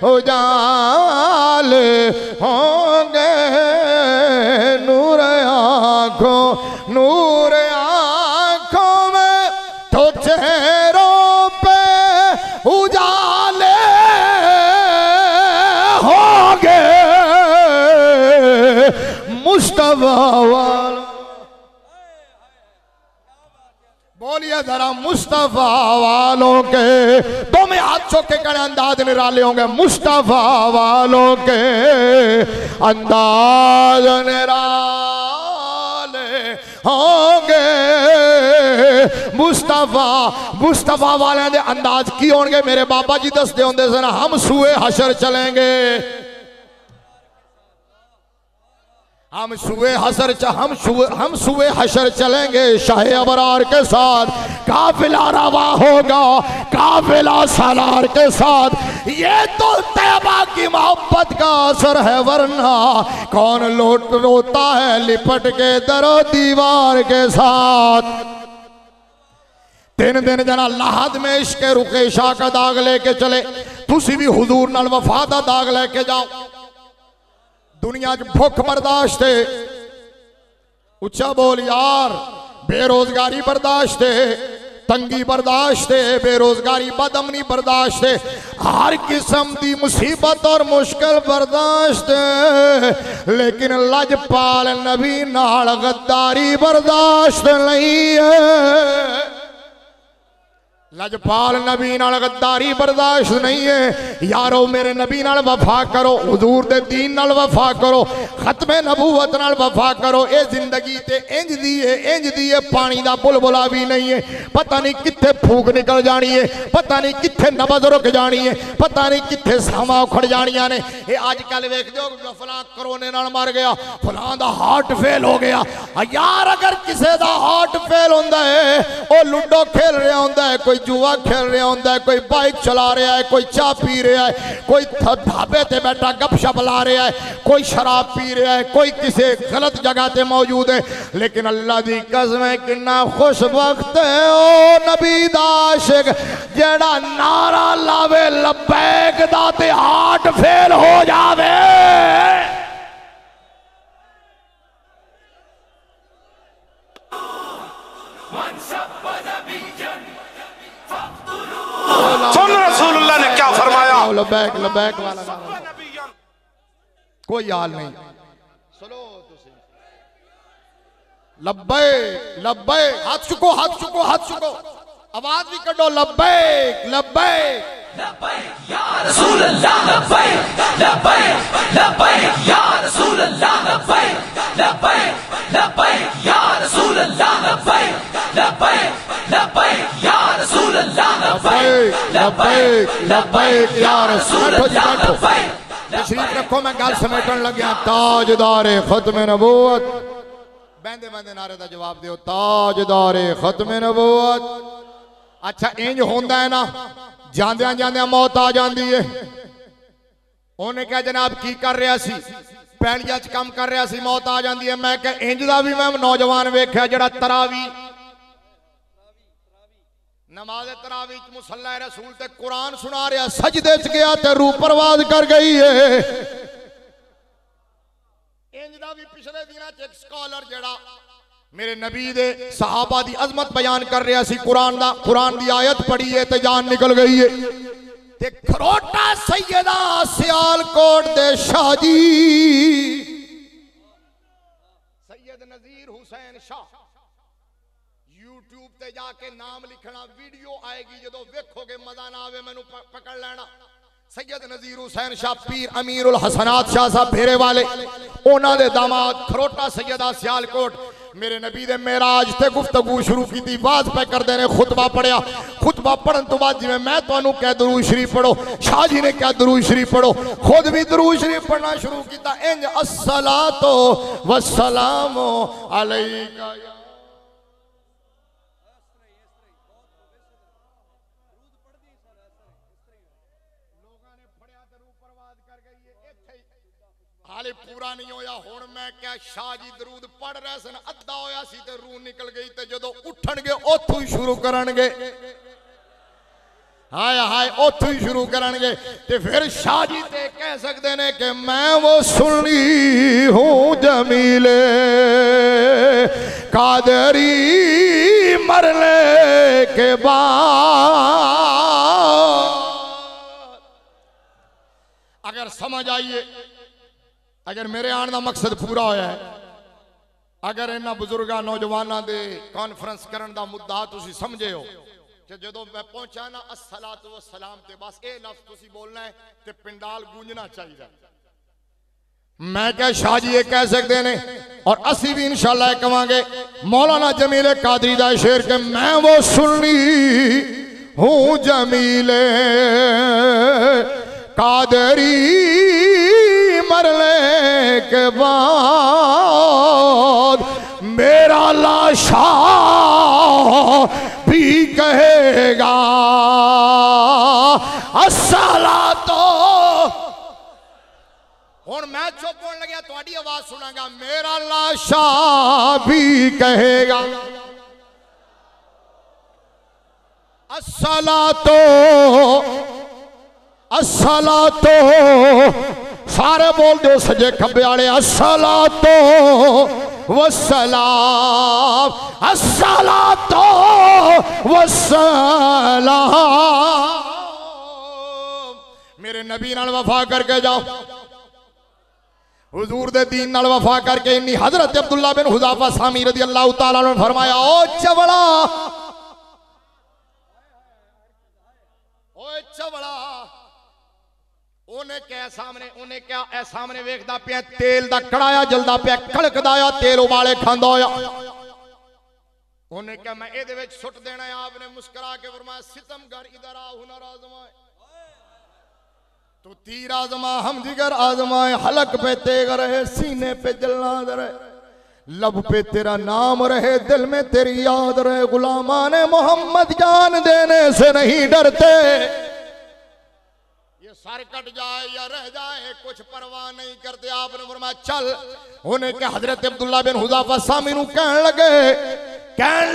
उजाले होंगे। नूर आंखों में तो चेहरों पे उजाले होंगे। मुस्तफा वालों बोलिए जरा, मुस्तफा वालों के तुम हाथ चौक के कहने अंदाज निराले होंगे, मुस्तफा वालों के अंदाज निराले होंगे। मुस्तफा वाले दे अंदाज की होंगे? मेरे बाबा जी दसदे होंदे सन, हम सूए हशर चलेंगे, हम सूए हशर चलेंगे शाहे अबरार के साथ, काफिला रवा होगा काफिला सालार के साथ। ये तो तैबा की मोहब्बत का असर है, वरना कौन रोता है लिपट के दरो दीवार के साथ। 3 दिन जना लाहद में इश्क रुके शाह का दाग लेके चले, तुसी भी हुजूर नाल वफा दा दाग लेके जाओ। दुनिया च भुख बर्दाश्त है, उच्चा बोल यार, बेरोजगारी बर्दाश्त है, तंगी बर्दाश्त है, बेरोजगारी बदअमनी बर्दाश्त है, हर किस्म की मुसीबत और मुश्किल बर्दाश्त है, लेकिन लजपाल नबी नाल गद्दारी बर्दाश्त नहीं है। लजपाल नबी नाल गद्दारी बर्दाश्त नहीं है। यारो मेरे नबी नाल वफा करो, हुजूर दे दीन नाल वफा करो, खत्मे नबूवत नाल वफा करो। ये जिंदगी ते इंज दी है, पानी दा बुलबुला भी नहीं है, पता नहीं कित्थे फूक निकल जानी है, पता नहीं कित्थे नबज रुक जानी है, पता नहीं कित्थे सामा उखड़ जानियां ने। ये अजकल वेख दो, फलां कोरोने नाल मर गया, फलां दा हार्ट फेल हो गया। यार अगर किसी दा हार्ट फेल होंदा है, वो लूडो खेल रहा होंदा है, कोई जुआ खेल रहा होंदा है, कोई बाइक चला रहा है, कोई चाह पी रहा है, कोई ढाबे ते बैठा गपशप ला रहा है, कोई शराब पी रहा है, कोई किसी गलत जगह ते मौजूद है। लेकिन अल्लाह दी कसम है कितना खुश वक्त है ओ नबी दा आशिक जेड़ा नारा लावे लब्बैक दा ते हार्ट फेल हो जावे। सुन रसूलुल्लाह ने क्या फरमाया, लब्बैक लब्बैक वाला कोई हाल नहीं। सुनो लब्बैक लब्बैक, हाथ चुको हाथ चुको हाथ चुको, आवाज भी करो लब्बैक लब्बैक लब्बैक या रसूल अल्लाह, लब्बैक लब्बैक लब्बैक या रसूल अल्लाह, लब्बैक लब्बैक लब्बैक या रसूल अल्लाह, लब्बैक लब्बैक लब्बैक या रसूल अल्लाह, लब्बैक लब्बैक लब्बैक या रसूल अल्लाह, लब्बैक। तशरीफ रखो, मैं गल समेटन लग्या। ताजदारे खत्म नबूवत, बंदे बंदे नारे का जवाब दियो, ताजदारे खत्म नबूवत। अच्छा इंज होंदा है ना, जांदियां जांदियां मौत आ जाती है। उन्हें क्या जनाब की कर रहा सी, पैलिया च काम कर रहा सी, मौत आ जाती है। मैं क्या इंज दा भी मैं नौजवान वेख्या जड़ा तरावी नमाज तरावी मुसल्ला रसूल ते कुरान सुना रहा, सजदे च गया ते रूह परवाज कर गई है। इंज दा भी पिछले दिनों च एक स्कॉलर जड़ा मेरे नबी दे सहाबा दी अजमत बयान कर रहा सी, कुरान दी आयत पढ़ी है ते जान निकल गई है। ते खरोटा सैयदा सियालकोट दे शाहजी सैयद नजीर हुसैन शाह, यूट्यूब ते जाके नाम लिखना, वीडियो आएगी, जो वेखोगे मजा ना आवे मैनू पकड़ लेना। सैयद नजीर हुसैन शाह पीर अमीरुल हसनात शाह साहब फेरे वाले, उन्हां दे दामाद खरोटा सैयदा सियालकोट मेरे नबी दे मेराज ते गुफ्तगू शुरू की थी, बात पे कर देने, खुतबा पढ़िया। खुतबा पढ़न तो बाद जिवें मैं तुहानू क्या दरूद शरीफ पढ़ो, शाह जी ने क्या दरूद शरीफ पढ़ो, खुद भी दरूद शरीफ पढ़ना शुरू किया। इंज अस्सलातो वस्सलामो अलैका। हाले पूरा नहीं होया, हुण मैं क्या शाह जी दरूद पढ़ रहे सन, अद्धा होया सी ते रूह निकल गई, ते जदों उठणगे ओथों ही शुरू करनगे, हाय हाय ओथों ही शुरू करनगे। ते फिर शाह जी ते कह सकते ने कि मैं वो सुनी हूं जमीले कादरी मरने के बाद। अगर समझ आइए, अगर मेरे आने का मकसद पूरा होया है, अगर इन्होंने बुजुर्गों नौजवानों के कॉन्फ्रेंस करने का मुद्दा तुसी समझे हो, ते जदों मैं पहुंचा ना अस्सलातु वस्सलाम ते बस ये लफ्ज तुसी बोलना है ते पिंडाल गूंजना चाहिए। मैं क्या शाह जी ये कह सकते ने और असी भी इंशाअल्लाह कहांगे मौलाना जमील कादरी दा शेर के मैं वो सुन्नी हूँ जमीले कादरी मरने के बाद मेरा लाशा भी कहेगा अस्सलातो। हुण मैं चुप होने लग्या तुहाडी आवाज सुनांगा मेरा लाशा भी कहेगा अस्सलातो अस्सलातो। सारे बोल दो सजे खब्बे वाले अस्सलातो वस्सलाम अस्सलातो वस्सलाम। मेरे नबी नाल वफा करके जाओ हुजूर दे दीन नाल वफा करके। इन्नी हजरत अब्दुल्ला बिन हुज़ाफा सामी रज़ी अल्लाह तआला ने फरमाया ओ चवड़ा ओए चवड़ा उन्हें क्या सामने उन्हें क्या ए सामने वेखदा पिया तेल दा कड़ाया जलदा पिया खड़कदा आ तेल उबाले खांदा होया। उन्हें क्या मैं एदे विच सुट देना है। आपने मुस्कुरा के फरमाया सितमगर इधर आ हुनर आजमाए तो तीर आजमा हम जिगर आजमाए हलक पे तेग रहे सीने पे जल्लाद रहे लब पे तेरा नाम रहे दिल में तेरी याद रहे गुलामान मोहम्मद जान देने से नहीं डरते। ये सर कट जाए या रह जाए कुछ परवाह नहीं करते। आपने फरमाया चल। उन्हें क्या हजरत अब्दुल्ला बिन हुज़ाफा सामी नू कहन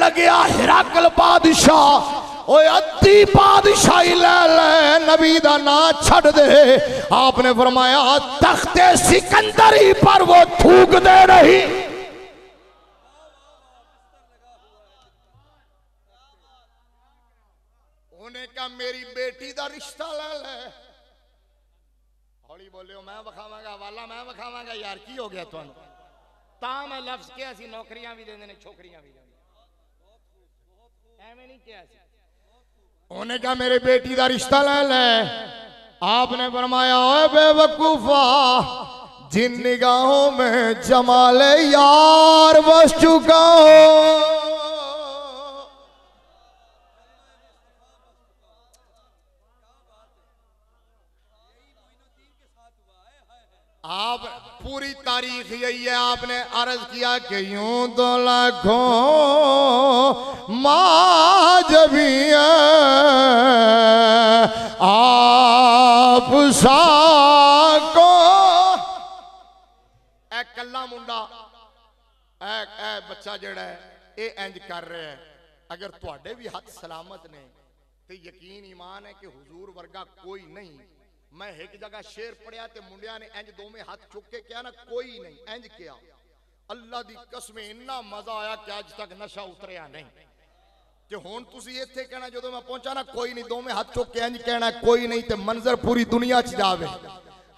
लगे हिरकल बादशाह ओए अद्धी बादशाही ले ले नबी दा ना छड़ दे। आपने फरमाया तख्ते सिकंदरी पर वो थूक दे रही। उन्हें क्या मेरी बेटी दा रिश्ता ले ले। हौली बोलियो मैं वखावांगा वाला मैं वखावांगा यार की हो गया तुहानू ता मैं लफ्ज किया सी नौकरियां भी देंदे ने छोकरियां भी देंदे एवें नहीं किया सी। उन्हें क्या मेरी बेटी दा रिश्ता ले ले। आपने फरमाया ओए बेवकूफा जिन निगाहों में जमाले यार बस चुका हूं। आप पूरी तारीख यही है। आपने अर्ज किया कि यूं तो लाखों माँ जबी आप साको ए कल्ला मुंडा ए बच्चा जड़ा है ये इंज कर रहा है। अगर तुहाडे भी हाथ सलामत ने तो यकीन ईमान है कि हुजूर वर्गा कोई नहीं। मैं एक जगह शेर पढ़िया ते मुंडिया ने इंज दोवें हाथ चुक के क्या ना कोई नहीं इंज किया। अल्लाह दी कसम इन्ना मजा आया कि आज तक नशा उतरिया नहीं। कि हुण तुसी इत्थे कहना जदों मैं पहुंचा ना कोई नहीं दोवें हाथ चुक के इंज कहना कोई नहीं ते मंजर पूरी दुनिया च जावे।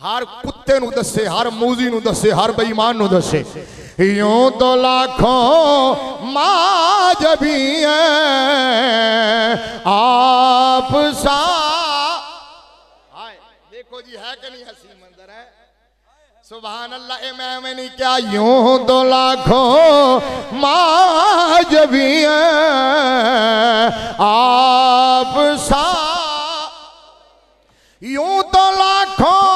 हर कुत्ते नू दसे हर मूजी नू दसे हर बेईमान नू दसे यूं तो लाखों माँ जबी आप सा। देखो जी है कि नहीं हसी मंजर है। सुभान अल्लाह। मैं नहीं क्या यूं तो लाखों माँ जबी आप सा यूं तो लाखों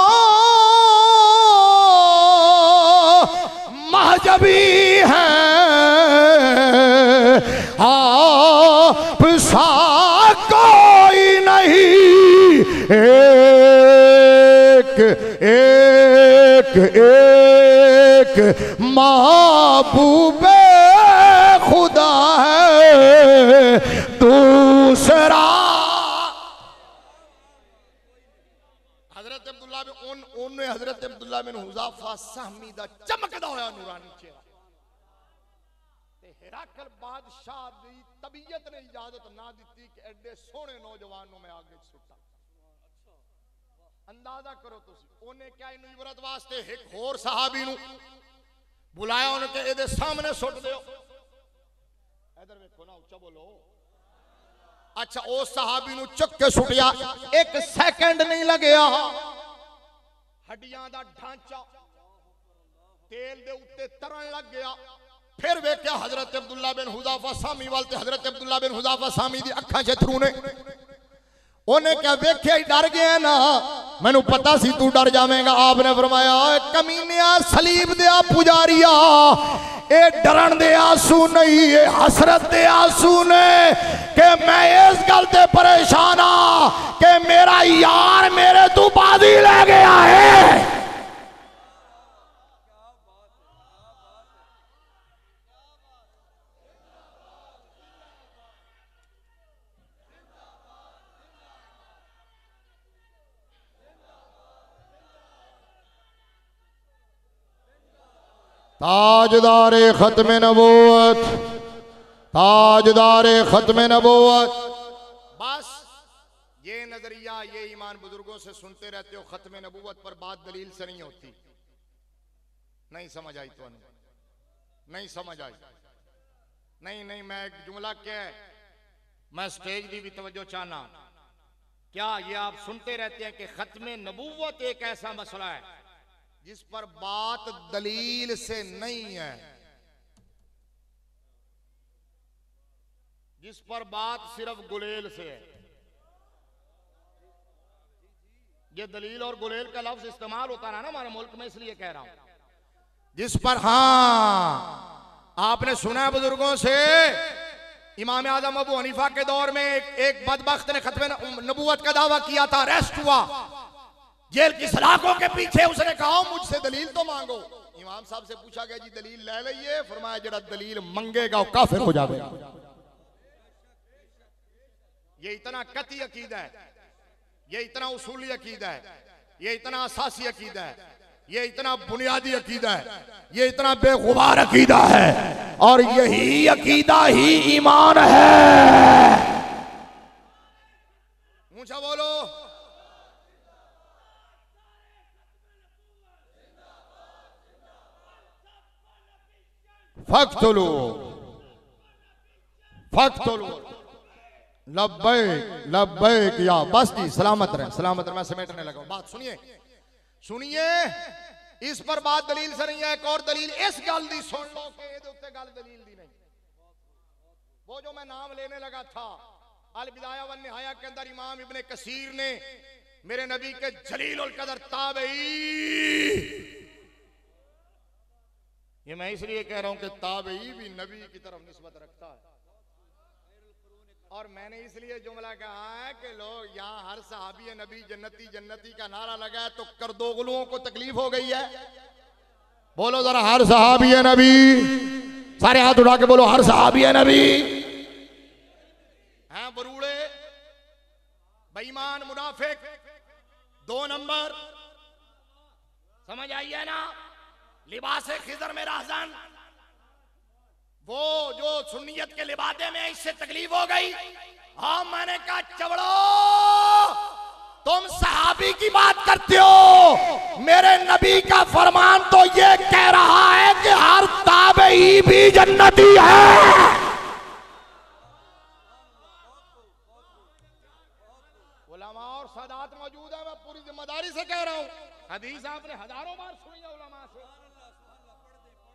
महजबी है आप सा कोई नहीं। एक महबूबे खुदा है दूसरा। हजरत अब्दुल्ला उन्हें हजरत अब्दुल्ला बिन हुज़ाफा सामी दा चमकदा होया नूरानी चेहरा ते हिरकल बादशाह दी तबीयत ने इजाजत ना दी कि एडे सोहने नौजवान नूं मैं आगे सुट्टा। अंदाजा करो तुसी उन्हें क्या इनू इबरत वास्ते एक होर सहाबी नू बुलाया उनके एदे सामने सुट दियो। इधर देखो ना उच्चा बोलो अच्छा उस सहाबी नू चुक के सुटिया, एक सेकंड नहीं लगया, हड्डियां दा ढांचा तेल दे उत्ते तरन लग गया। फिर वेख्या हजरत अब्दुल्ला बिन हुज़ाफा सामी वाल ते हजरत अब्दुल्ला बिन हुज़ाफा सामी दी अखां च अथरू ने। उन्हें क्या वेख्या ही डर गया ना, मैनू पता सी तू डर जावेगा। आपने फरमाया कमीनिया सलीब दिया पुजारिया, ए डरन दे आंसू नहीं, ये हसरत दे आंसू ने कि मैं इस गल ते परेशान हाँ कि मेरा यार मेरे तू बाजी ले गया है। ताजदारे खत्म नबूवत, ताजदारे खत्म नबूवत। बस ये नजरिया ये ईमान बुजुर्गों से सुनते रहते हो, खत्म नबूवत पर बात दलील से नहीं होती। नहीं समझ आई तो नहीं समझ आई। नहीं मैं एक जुमला क्या है, मैं स्टेज की भी तवज्जो चाहना। क्या ये आप सुनते रहते हैं कि खत्म नबूवत एक ऐसा मसला है जिस पर बात दलील से नहीं है, जिस पर बात सिर्फ गुलेल से है। ये दलील और गुलेल का लफ्ज इस्तेमाल होता ना हमारे मुल्क में, इसलिए कह रहा हूं। जिस पर हाँ आपने सुना बुजुर्गों से, इमाम आजम अबू हनीफा के दौर में एक बदबख्त ने खत्म नबूवत का दावा किया था, अरेस्ट हुआ जेल की सलाखों के पीछे। उसने कहा मुझसे दलील तो मांगो। इमाम साहब से पूछा गया जी दलील ले लीजिए, फरमाया जरा दलील मंगेगा वो काफिर हो जाएगा। ये इतना कती अकीदा है, ये इतना उसूली अकीदा है, ये इतना असासी अकीदा है, ये इतना बुनियादी अकीदा है, ये इतना बेगुबार अकीदा है, और यही अकीदा ही ईमान है। ऊंचा बोलो। फक्तुलू फक्तुलू लब्बैक लब्बैक या बस जी सलामत रहे, सलामत रहे। मैं समेटने लगा। बात सुनिए सुनिए, इस पर बात दलील से नहीं है। एक और दलील इस गल दी सुन लो कि ये उत्ते गल दलील दी नहीं। वो जो मैं नाम लेने लगा था अल बिदाया वन निहाया के अंदर इमाम इब्ने कसीर ने मेरे नबी के जलील उल कदर ताबई, ये मैं इसलिए कह रहा हूं कि ताबई भी नबी की तरफ निस्बत रखता है। और मैंने इसलिए जुमला कहा है कि लोग यहां हर सहाबी नबी जन्नती जन्नती का नारा लगाए तो करदोगलुओं को तकलीफ हो गई है। बोलो जरा हर सहाबी नबी, सारे हाथ उठा के बोलो हर सहाबी नबी। हैं बरूड़े बेईमान मुनाफिक 2 नंबर, समझ आई है ना। लिबासे खिजर में रहजन, वो जो सुन्नियत के लिबादे में इससे तकलीफ हो गई। हाँ मैंने कहा चवड़ो तुम सहाबी की बात करते हो, मेरे नबी का फरमान तो ये कह रहा है कि हर ताबई भी जन्नती है। उलमा और सादात मौजूद है, मैं पूरी जिम्मेदारी से कह रहा हूं। हदीस आपने हजारों बार सुनी है, उलमा से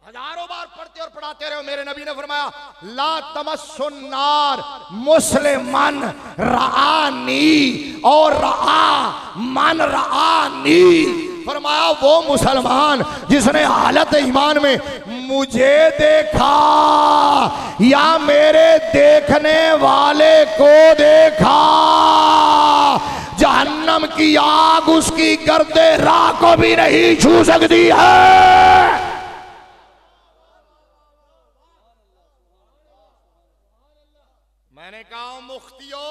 हजारों बार पढ़ते और पढ़ाते रहे। मेरे नबी ने फरमाया ला तमस्सुन्नार मुस्लिमान रानी और रा मन रानी। फरमाया वो मुसलमान जिसने हालत ईमान में मुझे देखा या मेरे देखने वाले को देखा, जहन्नम की आग उसकी गर्दे राह को भी नहीं छू सकती है। मैंने कहा मुख्तियो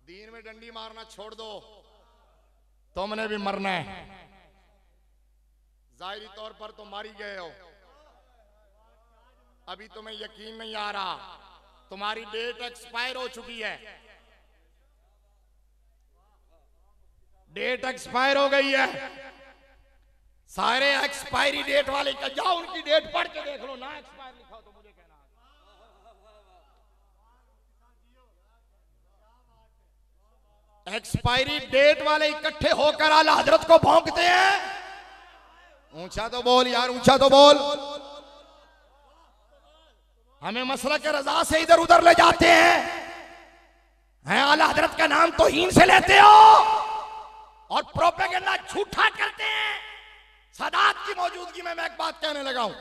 दीन में डंडी मारना छोड़ दो, तुमने भी मरना है। जाहिरी तौर पर तो मारी गए हो, अभी तुम्हें यकीन नहीं आ रहा, तुम्हारी डेट एक्सपायर हो चुकी है, डेट एक्सपायर हो गई है। सारे एक्सपायरी डेट वाले का जाओ उनकी डेट पढ़ के देख लो, ना एक्सपायर लिखा हो तो मुझे कहना। एक्सपायरी डेट वाले इकट्ठे होकर आला हजरत को भौंकते हैं। ऊंचा तो बोल यार, ऊंचा तो बोल। हमें मसलक के रजा से इधर उधर ले जाते हैं आला हजरत का नाम तो हीन से लेते हो और प्रोपेगेंडा झूठा करते हैं। सादात की मौजूदगी में मैं एक बात कहने लगा हूं,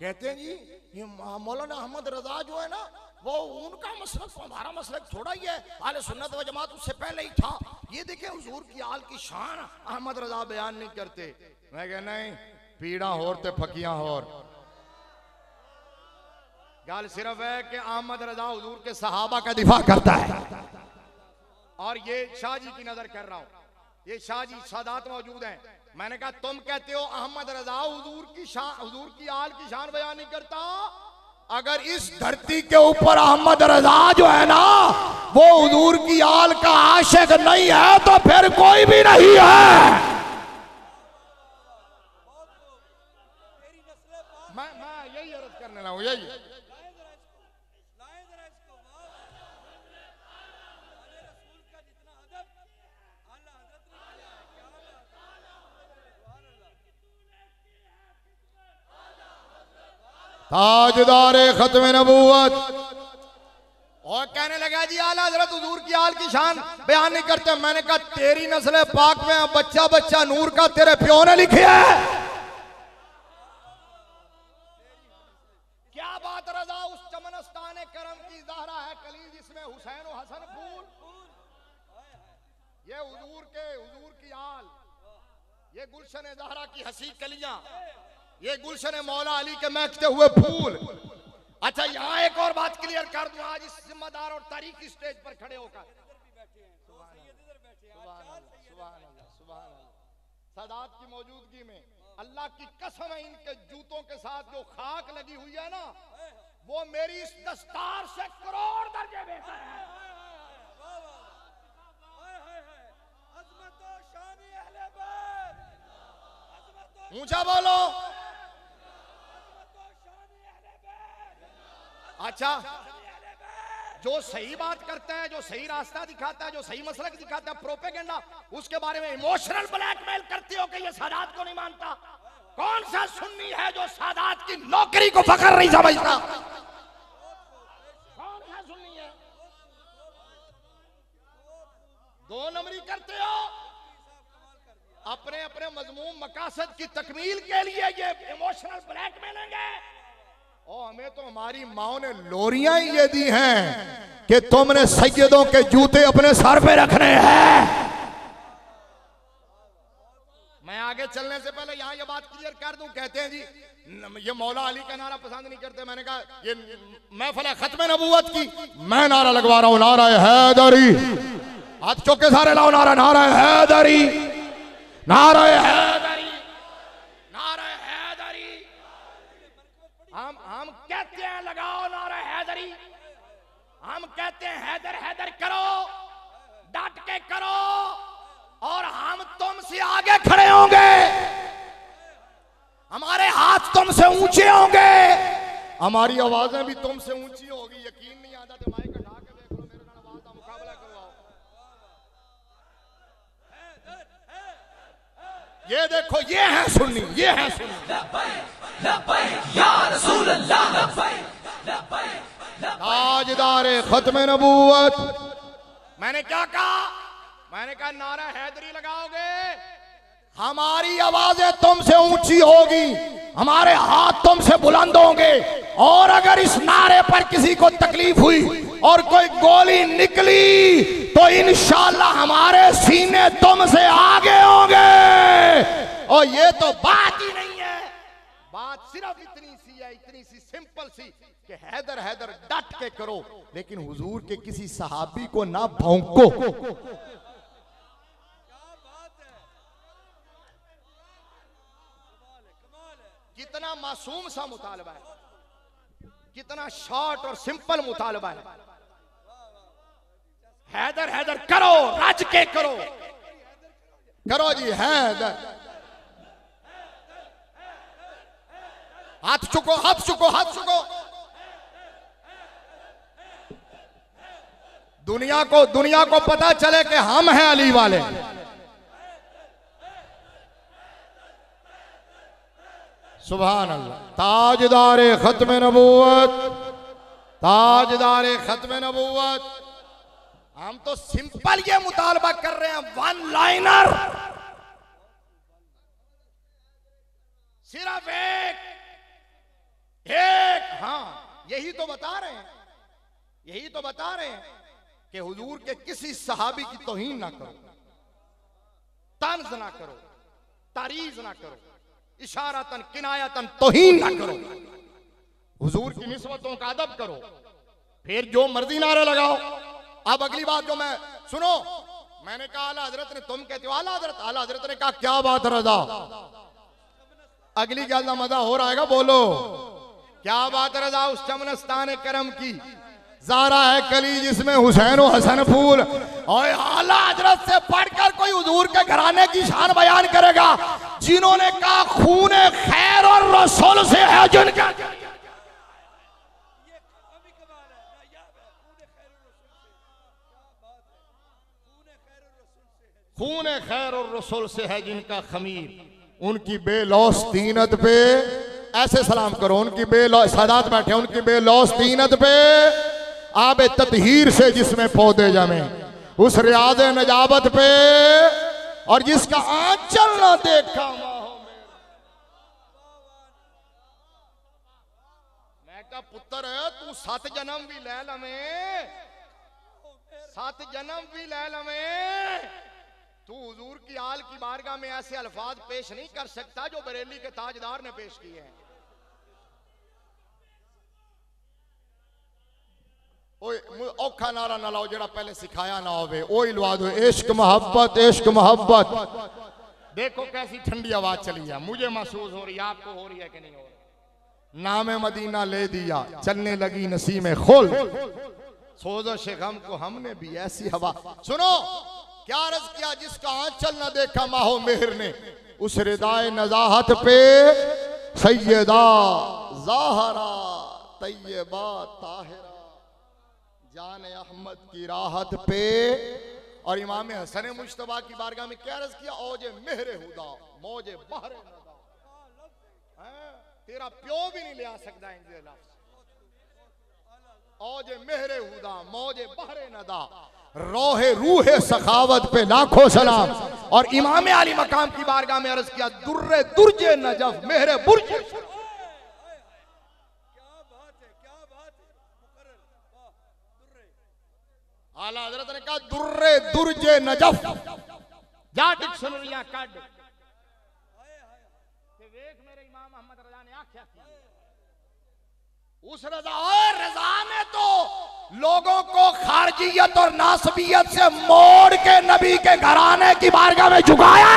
कहते हैं जी ये मौलाना अहमद रजा जो है ना, वो उनका मसलक हमारा मसलक थोड़ा ही है, आले सुन्नत व जमात उससे पहले ही था। ये देखे हुजूर की आल की शान अहमद रजा बयान नहीं करते। मैं कह नहीं, पीड़ा होर ते फकियां होर। गाल सिर्फ है कि अहमद रजा हुजूर के सहाबा का दिफा करता है। और ये शाह जी की नजर कर रहा हूं, ये शाह जी सादात मौजूद हैं। मैंने कहा तुम कहते हो अहमद रजा हुजूर की शान, हुजूर की आल की शान बयान नहीं करता। अगर इस धरती के ऊपर अहमद रजा जो है ना वो हुजूर की आल का आशिक नहीं है तो फिर कोई भी नहीं है। मैं यही अर्ज करने लगा हूं, यही। ताजदारे खत्म नबूवत और कहने लगा जी आला हजरत हुजूर की आल की शान बयान नहीं करते। मैंने कहा तेरी नस्ल पाक में बच्चा बच्चा नूर का तेरे प्यो ने लिखी है। क्या बात रजा उस चमनस्तान करम की ज़हरा है कली जिसमें हुसैन और हसन फूल। ये हुजूर की आल, ये गुलशन ज़हरा की हसी कलियां, ये गुलशन मौला अली के महकते हुए फूल। अच्छा यहाँ एक और बात क्लियर कर दूं, आज इस जिम्मेदार और तारीखी स्टेज पर खड़े होकर सादात की मौजूदगी में अल्लाह की कसम है, इनके जूतों के साथ जो खाक लगी हुई है ना वो मेरी इस दस्तार से करोड़ दर्जे बेहतर है। ऊंचा बोलो। अच्छा जो सही बात करता है, जो सही रास्ता दिखाता है, जो सही मसलक दिखाता है, प्रोपेगेंडा उसके बारे में इमोशनल ब्लैकमेल करते हो कि ये सादात को नहीं मानता। कौन सा सुन्नी है जो सादात की नौकरी को फखर नहीं समझता? कौन सा सुन्नी है? दो नंबरी करते हो अपने अपने मजमूम मकासद की तकमील के लिए। ये इमोशनल ब्लैकमेलिंग है। और हमें तो हमारी माओ ने लोरियां ही ये दी हैं कि तुमने सैयदों के जूते अपने सर पे रखने हैं। मैं आगे चलने से पहले यहां ये बात क्लियर कर दूं, कहते हैं जी ये मौला अली का नारा पसंद नहीं करते। मैंने कहा ये महफिल खत्म नबूवत की मैं नारा लगवा रहा हूं, नारा हैदरी। हाथ चौके सारे लाओ, नारा नारा हैदरी, नारा हैदरी, नारा हैदरी। हम कहते हैं लगाओ नारा हैदरी, हम कहते हैं हैदर हैदर करो, डट के करो और हम तुमसे आगे खड़े होंगे, हमारे हाथ तुमसे ऊंचे होंगे, हमारी आवाजें भी तुमसे ऊंची होगी। यकीन नहीं आता तो माइक उठा के देख लो, मेरे नाल आवाज का मुकाबला करवाओ। ये देखो, ये है सुन्नी, ये है सुन्नी। ताजदारे खत्म नबूवत। मैंने क्या कहा? मैंने कहा नारा हैदरी लगाओगे हमारी आवाजें तुमसे ऊंची होगी, हमारे हाथ तुमसे बुलंद होंगे। और अगर इस नारे पर किसी को तकलीफ हुई और कोई गोली निकली तो इंशाअल्लाह हमारे सीने तुमसे आगे होंगे। और ये तो बात ही नहीं है, बात सिर्फ इतनी सी है, इतनी सी सिंपल सी कि हैदर हैदर डट के करो, लेकिन हुजूर के किसी सहाबी को ना भौंको। कितना मासूम सा मुतालबा है, कितना शॉर्ट और सिंपल मुतालबा है। हैदर हैदर करो, रज के करो, करो जी हैदर। हाथ चुको, हाथ चुको, हाथ चुको। दुनिया को पता चले कि हम हैं अली वाले। सुभान अल्लाह। ताजदारे खत्म नबूवत, ताजदारे खत्म नबूवत। हम तो सिंपल ये मुतालबा कर रहे हैं, वन लाइनर, सिर्फ एक। हाँ, यही तो बता रहे हैं, यही तो बता रहे हैं कि हुजूर के किसी सहाबी की तौहीन ना करो, तंज ना करो, तारीज ना करो, इशारतन किनायतन तौहीन ना करो, हुजूर की निस्बतों का अदब करो, फिर जो मर्जी नारे लगाओ। अब अगली बात जो मैं सुनो, मैंने कहा आला हजरत ने, तुम कहते हो आला हजरत ने कहा क्या बात रजा, अगली गल का मजा हो रहा है, बोलो क्या बात रजा। उस चमनस्तान करम की ज़ारा है कली जिसमें हुसैन और हसन फूल, और आला हजरत से पढ़कर कोई हुजूर के घराने की शान बयान करेगा, जिन्होंने कहा खूने खैर और रसूल से है जिनका। खूने खैर और रसूल से है जिनका खमीर, उनकी बेलौस तीनत पे ऐसे सलाम करो, उनकी बेलौस सादात बैठे, उनकी बेलौस तीनत पे आबे ततहीर से जिसमें पौधे जमे, उस रियाज नजाबत पे, और जिसका आंचल ना देखा मैं का पुत्र है तू 7 जन्म भी ले लवें, 7 जन्म भी ले लवें, तू हुजूर की आल की बारगाह में ऐसे अल्फाज पेश नहीं कर सकता जो बरेली के ताजदार ने पेश किए हैं। औखा नारा ना लाओ जरा पहले सिखाया ना होवे, ओ लवा दो इश्क मोहब्बत, इश्क मोहब्बत। देखो कैसी ठंडी आवाज चली है, मुझे महसूस हो रही है, आपको हो रही है कि नहीं हो रही। नाम मदीना ले दिया, चलने लगी नसीम खुल, सोज़श गम को हमने भी ऐसी हवा। सुनो क्या अर्ज किया, जिसका आंचल न देखा माहो मेहर ने, उस रिदाए नजाहत पे सैयदा ज़ाहरा तैयबा ताहिरा जान अहमद की राहत पे, और इमाम हसन मुश्तबा की बारगाह में क्या अर्ज किया, औजे मेहरे हुदा मौजे बहरे नदा, तेरा प्यो भी नहीं ले आ सकता इनके लफ्ज़, औजे मेहरे हुदा मौजे बहरे नदा, रोहे रूहे सखावत पे लाखों सलाम। और इमाम आली मकाम की बारगाह में अर्ज किया, दुर्रे दुर्जे नजफ मेहरे बुर्जे। आला हजरत ने कहा दुर्रे दुर्जे नजफ, जा डिक्शनरियां काट के देख मेरे इमाम अहमद रजा ने आख्या की। उस रजा और रजा ने तो लोगों को खारजियत और नासबियत से मोड़ के नबी के घराने की बारगाह में झुकाया।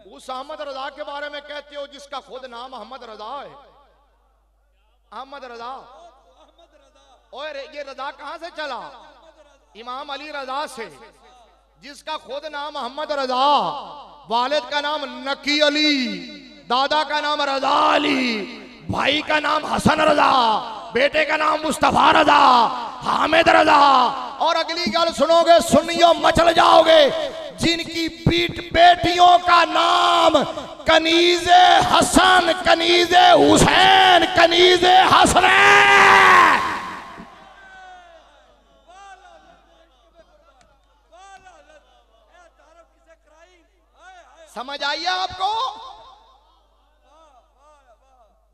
उस अहमद रजा के बारे में कहते हो जिसका खुद नाम अहमद रजा है, अहमद रजा। और ये रजा कहां से चला, इमाम अली रजा से, जिसका खुद नाम अहमद रजा, वालिद का नाम नकी अली, दादा का नाम रजा अली, भाई का नाम हसन रजा, बेटे का नाम मुस्तफा रजा, हामिद रजा। और अगली गल सुनोगे सुनियो मचल जाओगे, जिनकी बेटियों का नाम कनीज़े हसन, कनीज़े हुसैन, कनीज़े हसन। समझ आइए आपको।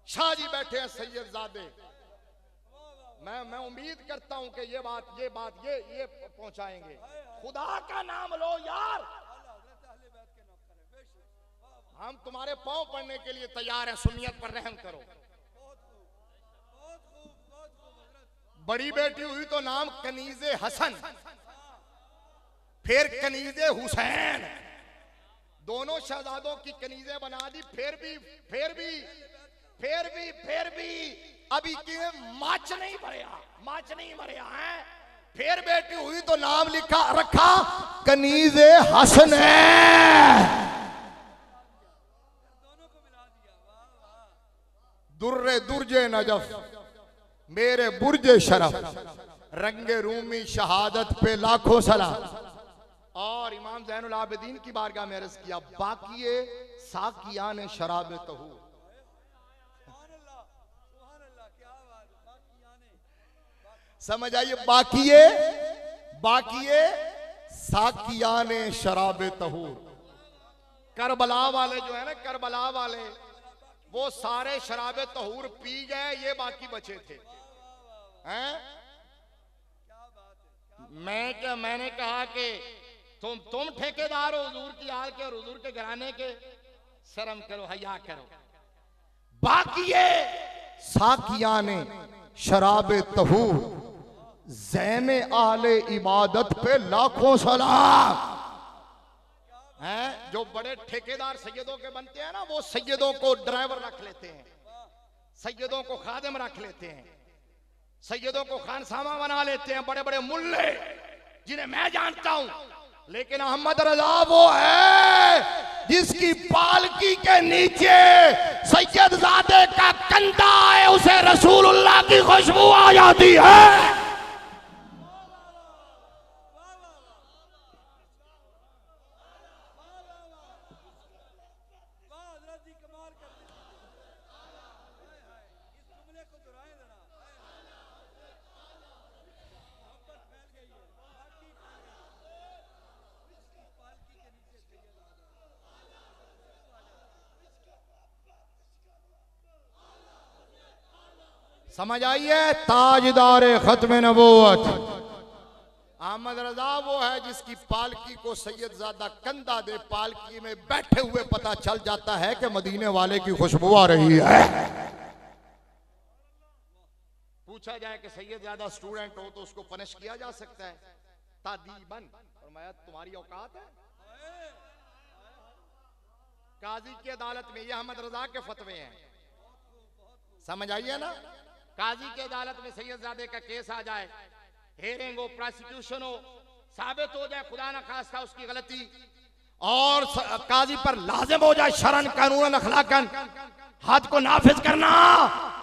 शाह जी बैठे हैं सैयदजादे, मैं उम्मीद करता हूं कि ये पहुंचाएंगे। खुदा का नाम लो यार, हम तुम्हारे पांव पड़ने के लिए तैयार हैं, सुन्नियत पर रहम करो। बड़ी बेटी हुई तो नाम कनीज़े हसन, फिर कनीज़े हुसैन, दोनों शहजादों की कनीज़े बना दी। फिर भी अभी माच नहीं भरिया है। फिर बेटी हुई तो नाम रखा कनीज़े हसन है। दुर्रे दुर्जे नजफ मेरे बुर्जे शरफ रंगे रूमी शहादत पे लाखों सलाम। और इमाम ज़ैनुल आबिदीन की बारगाह में अर्ज़ किया, बाकी साकिया ने शराब तहूर। समझ आइए, बाकी साकिया ने शराब तहूर। करबला वाले जो है ना, करबला वाले वो सारे शराब तहूर पी गए, ये बाकी बचे थे। हैं? मैंने कहा कि तुम ठेकेदार हो हुजूर की आल के और हुजूर के घराने के, शर्म करो, हया करो। बाकी साकिया ने शराब तहूर, ज़ैने आले इबादत पे लाखों सलाम। हैं? जो बड़े ठेकेदार सैयदों के बनते हैं ना, वो सैयदों को ड्राइवर रख लेते हैं, सैयदों को खादिम रख लेते हैं, सैयदों को खानसामा बना लेते हैं, बड़े बड़े मुल्ले जिन्हें मैं जानता हूं। लेकिन अहमद रजा वो है जिसकी पालकी के नीचे सैयदजादे का कंधा है, उसे रसूलुल्लाह की खुशबू आ जाती है। समझ आइए, ताजदार खत्म नबूवत अहमद रजा वो है जिसकी पालकी को सैयदजादा कंधा दे, पालकी में बैठे हुए पता चल जाता है कि मदीने वाले की खुशबू आ रही है। पूछा जाए कि सैयदजादा स्टूडेंट हो तो उसको पनिश किया जा सकता है तादीबन, फरमाया तुम्हारी औकात है। काजी की अदालत में, ये अहमद रजा के फतवे हैं, समझ आइए ना। काजी की अदालत में सैयदजादे का केस आ जाए, हेयरिंग हो, प्रोसिक्यूशन हो, साबित हो जाए खुदा न खास्ता उसकी गलती, और काजी पर लाजिम हो जाए शरन कानून अखलाकन हद को नाफिज करना,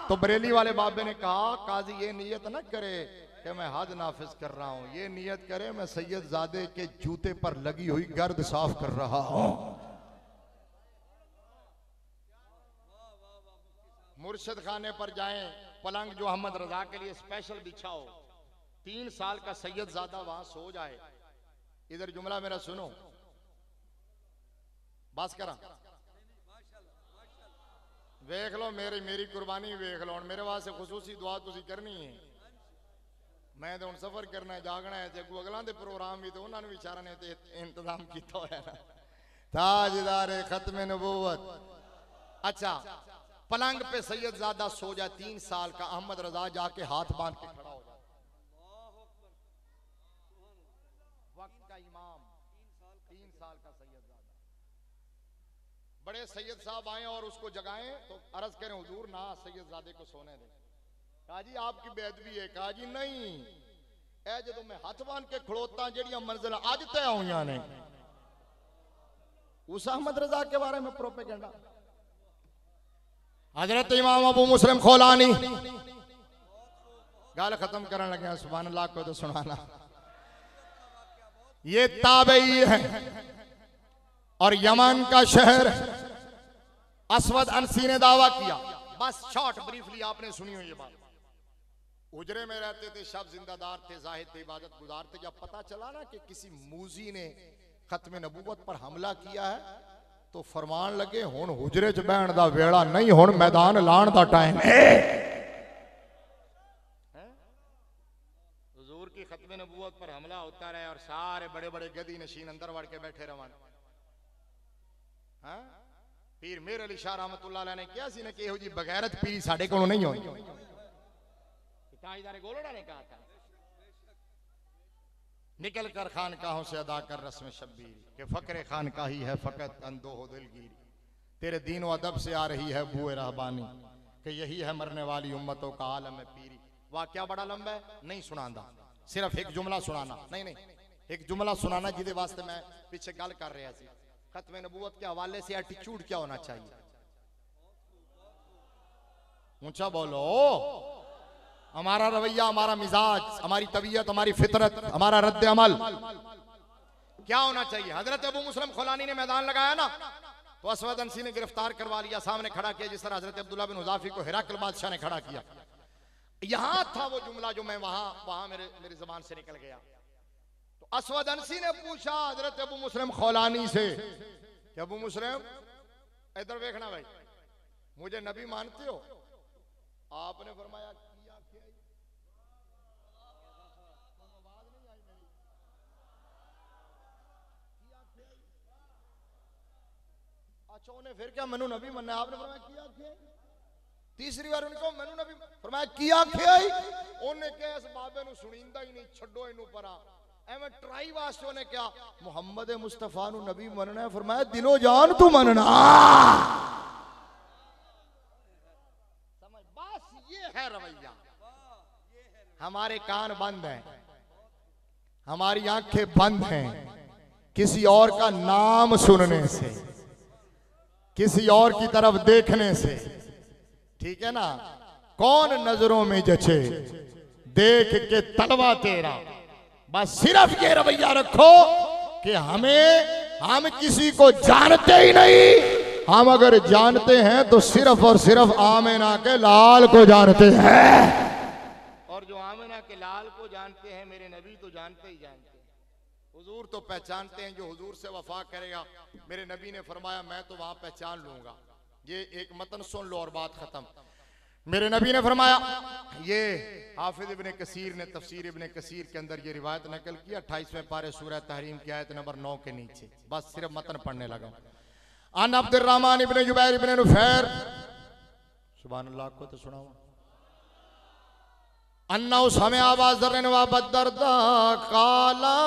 तो बरेली वाले बाबे ने कहा काजी ये नियत न करे कि मैं हद नाफिज कर रहा हूं, ये नियत करे मैं सैयदजादे के जूते पर लगी हुई गर्द साफ कर रहा हूं। मुर्शिद खाने पर जाएं, पलंग जो अहमद रजा के लिए स्पेशल बिछा हो, 3 साल का सैयदजादा वहां सो जाए। इधर जुमला मेरा सुनो, बस करा, वेख लो मेरी कुर्बानी वेख लो। मेरे वास्ते खुसूसी दुआ तुसी करनी है, मैं तो सफर करना है, जागना है, अगला दे प्रोग्राम भी तो उन्होंने विचारा ने इंतजाम किया है ना। ताजदार खत्म नबूवत। अच्छा, पलंग पे सैयदजादा सो जाए, 3 साल का, अहमद रजा जाके हाथ बांध के खड़ा हो जाए। वक्त का इमाम, 3 साल का सैयदजादा। बड़े सैयद साहब आए और उसको जगाएं तो अर्ज करें हुजूर ना सैयदजादे को सोने दें। कहा जी आपकी बेअदबी है। कहा जी नहीं, ए जो मैं हाथ बांध के खड़ोता जड़ियां मंजिल अज तय हुई ने, उस अहमद रजा के बारे में प्रोपेगेंडा। हजरत इमाम अबू मुस्लिम खोलानी गाल खत्म करने लगे, सुभान अल्लाह को तो सुनाना। ये ताबई है और यमन का शहर असवद अनसी ने दावा किया, बस शॉर्ट ब्रीफली आपने सुनी हो ये बात। उजरे में रहते थे, शब जिंदादार थे, जाहिद थे, इबादत गुजार थे। जब पता चला ना कि किसी मूजी ने खत्म नबूवत पर हमला किया है तो फरमान लगे हुण हुजरे च बहन दा वेला नहीं, हुण मैदान लाण दा टाइम है। हुजूर की खत्म नबूवत पर हमला होता रहे और सारे बड़े बड़े गदी नशीन अंदर वड़ के बैठे रवान। पीर मेर अली शाह रहमतुल्लाह अलैह ने क्या सी ने कि एहो जी बगैरत पीरी साडे कोलों नहीं होई। ताजदार गोलड़ा ने कहा था, निकल कर खानकाहों से अदा कर रस्म शब्बीर, के फकरे खानकाही है फकत अंदोह दिलगीर, तेरे दीन व अदब से आ रही है बुए रहबानी, कि यही है मरने वाली उम्मतों का आलम पीरी। वाकया बड़ा लंबा है, नहीं सुनांदा, सिर्फ एक जुमला सुनाना। नहीं एक जुमला सुनाना जिदे वास्ते मैं पीछे गल कर रहा सी। खत्म नबूवत के हवाले से एटीट्यूड क्या होना चाहिए? ऊंचा बोलो। हमारा रवैया, हमारा मिजाज, हमारी तबीयत, हमारी फितरत, हमारा रद्द अमल क्या होना चाहिए। हजरत अबू मुस्लिम खुलानी ने मैदान लगाया ना, तो असवद अंसी ने गिरफ्तार करवा लिया, सामने खड़ा किया, जिस तरह हजरत अब्दुल्ला बिन हुज़ाफी को हिरकल बादशाह ने खड़ा किया। यहां था वो जुमला जो मैं वहां मेरी जबान से निकल गया। तो असवद अंसी ने पूछा हजरत अबू मुस्लिम खौलानी से कि अबू मुस्लिम इधर देखना भाई, मुझे नबी मानते हो? आपने फरमाया किया क्या? अच्छा उन्हें फिर क्या मैनू नबी मनना? आपने फरमाया किया क्या? तीसरी बार उनको मैनू नबी फरमाया किया क्या? उन्हें क्या इस बाबे नु सुनींदा ही नहीं, छड्डो इनू परा। एवं ट्राई वास्ते उन्हें क्या मुहम्मद मुस्तफा नु नबी मनना है। फरमाया दिलो जान तू मनना। समझ, बस ये है रवैया। हमारे कान बंद हैं, हमारी आंखें बंद हैं किसी और का नाम सुनने से, किसी और की तरफ देखने से, ठीक है ना। कौन नजरों में जचे देख के तलवा तेरा। बस सिर्फ ये रवैया रखो कि हम किसी को जानते ही नहीं। हम अगर जानते हैं तो सिर्फ और सिर्फ आमिना के लाल को जानते हैं। और जो आमिना के लाल को जानते हैं मेरे नबी तो जानते ही जानते हैं। हुजूर तो पहचानते हैं, जो हुजूर से वफा करेगा मेरे नबी ने फरमाया मैं तो वहां पहचान लूंगा। ये एक मतन सुन लो और बात खत्म। मेरे नबी ने फरमाया, ये हाफिज इब्ने कसीर ने तफसीर इब्ने कसीर के अंदर ये रिवायत नकल की 28वें पारे सूरह तहरीम की आयत नंबर 9 के नीचे। बस सिर्फ मतन पढ़ने लगा। अन अब्दुर्रहमान इब्ने जुबैर इब्ने नुफैर, सुभान अल्लाह को तो सुनाओ। अन्ना समय आवाज दर्दा काला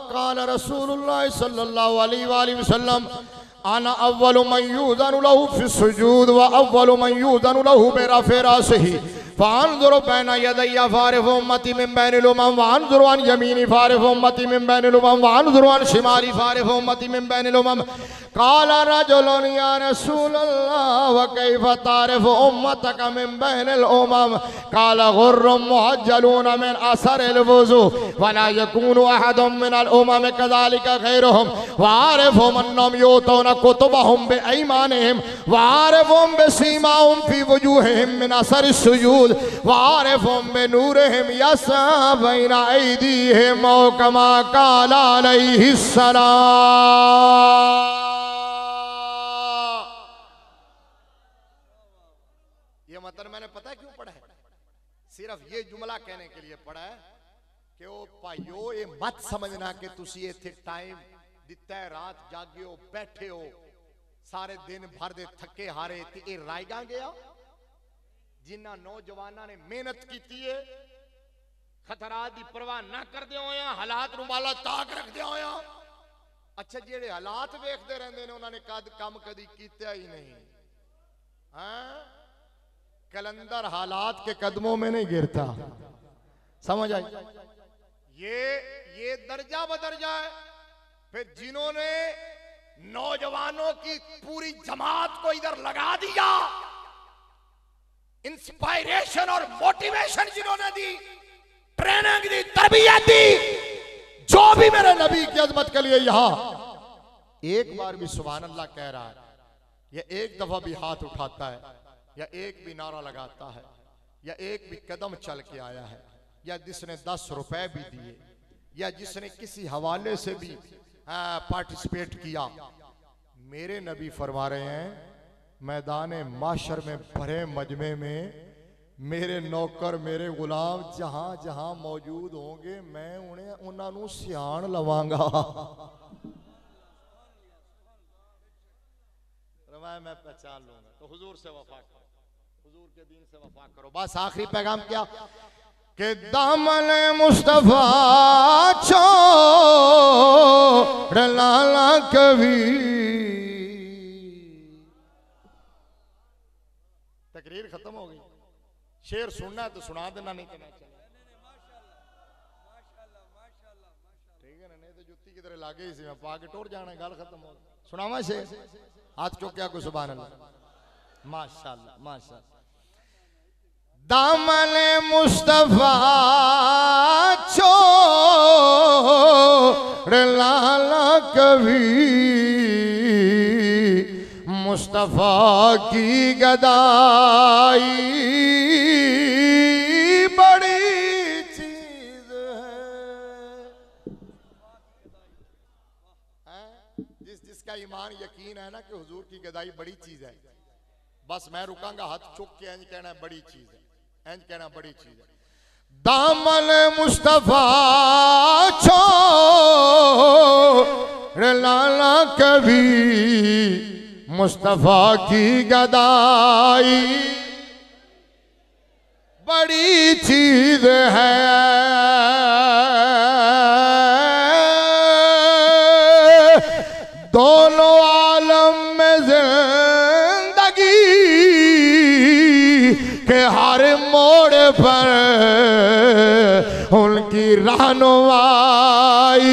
काला रसूलुल्लाह सल्लल्लाहु अलैहि वसल्लम आना अव्वलु मन युज़नु लहु फि सुजूद व अव्वलु मन युज़नु लहु बिरफ़ि रासिही फ़अन्ज़ुरु बैना यदैया फ़ारिफ़ु उम्मती मिन बैनिल उमम वअन्ज़ुरु अन यमीनी फ़ारिफ़ु उम्मती मिन बैनिल उमम वअन्ज़ुरु अन शिमाली फ़ारिफ़ु उम्मती मिन बैनिल उमम। क़ाला रजुलुन या रसूलल्लाह व कैफ़ तारिफ़ु उम्मतक मिन बैनिल उमम? क़ाला गुर्रुम मुहज्जलून मिन असरिल वुज़ू व ला यकूनु अहदुम मिनल उमम कज़ालिका गैरुहुम वआरिफ़ुहुम अन्नहुम युतूना कुतुबहुम बिअयमानिहिम वआरिफ़ुहुम बिसीमाहुम फ़ी वुजूहिहिम मिन असरिस सुजूद वआरिफ़ुहुम बिनूरिहिम यस्अा बैना अयदीहिम कमा क़ाला अलैहिस्सलाम। ये मतलब मैंने पता है क्यों पढ़ा है? सिर्फ ये जुमला कहने के लिए पढ़ा है कि ओ भाइयों ये मत समझना कि तुसी इत्थे टाइम दिता है, रात जागे हो बैठे हो सारे दिन भर दे थके हारे ते ये रायगा गया। जिन्ना नौजवाना ने मेहनत की है, खतरात की परवाह ना करदे होया, हालात नूं वाला ताक रखदे होया। अच्छा जेड़े हालात वेखदे रहंदे ने उन्होंने काम कदी कीता ही नहीं। हाँ कलंदर हालात के कदमों में नहीं गिरता। समझ आई? ये दर्जा बदर्जा है। फिर जिन्होंने नौजवानों की पूरी जमात को इधर लगा दिया, इंस्पायरेशन और मोटिवेशन जिन्होंने दी, ट्रेनिंग दी, तरबियत दी, जो भी मेरे नबी की अजमत के लिए यहां एक बार भी सुभान अल्लाह कह रहा है, या एक दफा भी हाथ उठाता है, या एक भी नारा लगाता है, या एक भी कदम चल के आया है, या जिसने 10 रुपए भी दिए, या जिसने किसी हवाले से भी पार्टिसिपेट किया, मेरे नबी फरमा रहे हैं मैदान माशर में भरे मजमे में मेरे नौकर मेरे गुलाम जहां जहां मौजूद होंगे मैं उन्होंने सियाण लवांगा। मैं पहचान लूंगा। तो हुजूर से वफा करो, हुजूर के दीन से वफा करो। बस आखिरी पैगाम क्या कि दामन मुस्तफा छोड़ लाला कभी। तकरीर खत्म हो गई। शेर सुनना है तो सुना देना, नहीं तो ठीक है ना, नहीं तो जुत्ती की तरह लागे इसी में पाके टोर जाना, गल खत्म हो। सुनावा शेर, हाथ चुक क्या कोई सुभान अल्लाह, माशाअल्लाह माशाअल्लाह। दामन मुस्तफा छोड़ लाला कभी, मुस्तफा की गदाई बड़ी चीज है। जिसका ईमान यकीन है ना कि हुजूर की गदाई बड़ी चीज है, बस मैं रुकांगा हाथ चुक के इंज कहना बड़ी चीज है, इंज कहना बड़ी चीज है। दामन मुस्तफा छोड़ लाला कभी, मुस्तफा की गदाई बड़ी चीज है। दोनों आलम में जिंदगी के हर मोड़ पर उनकी रहनुमाई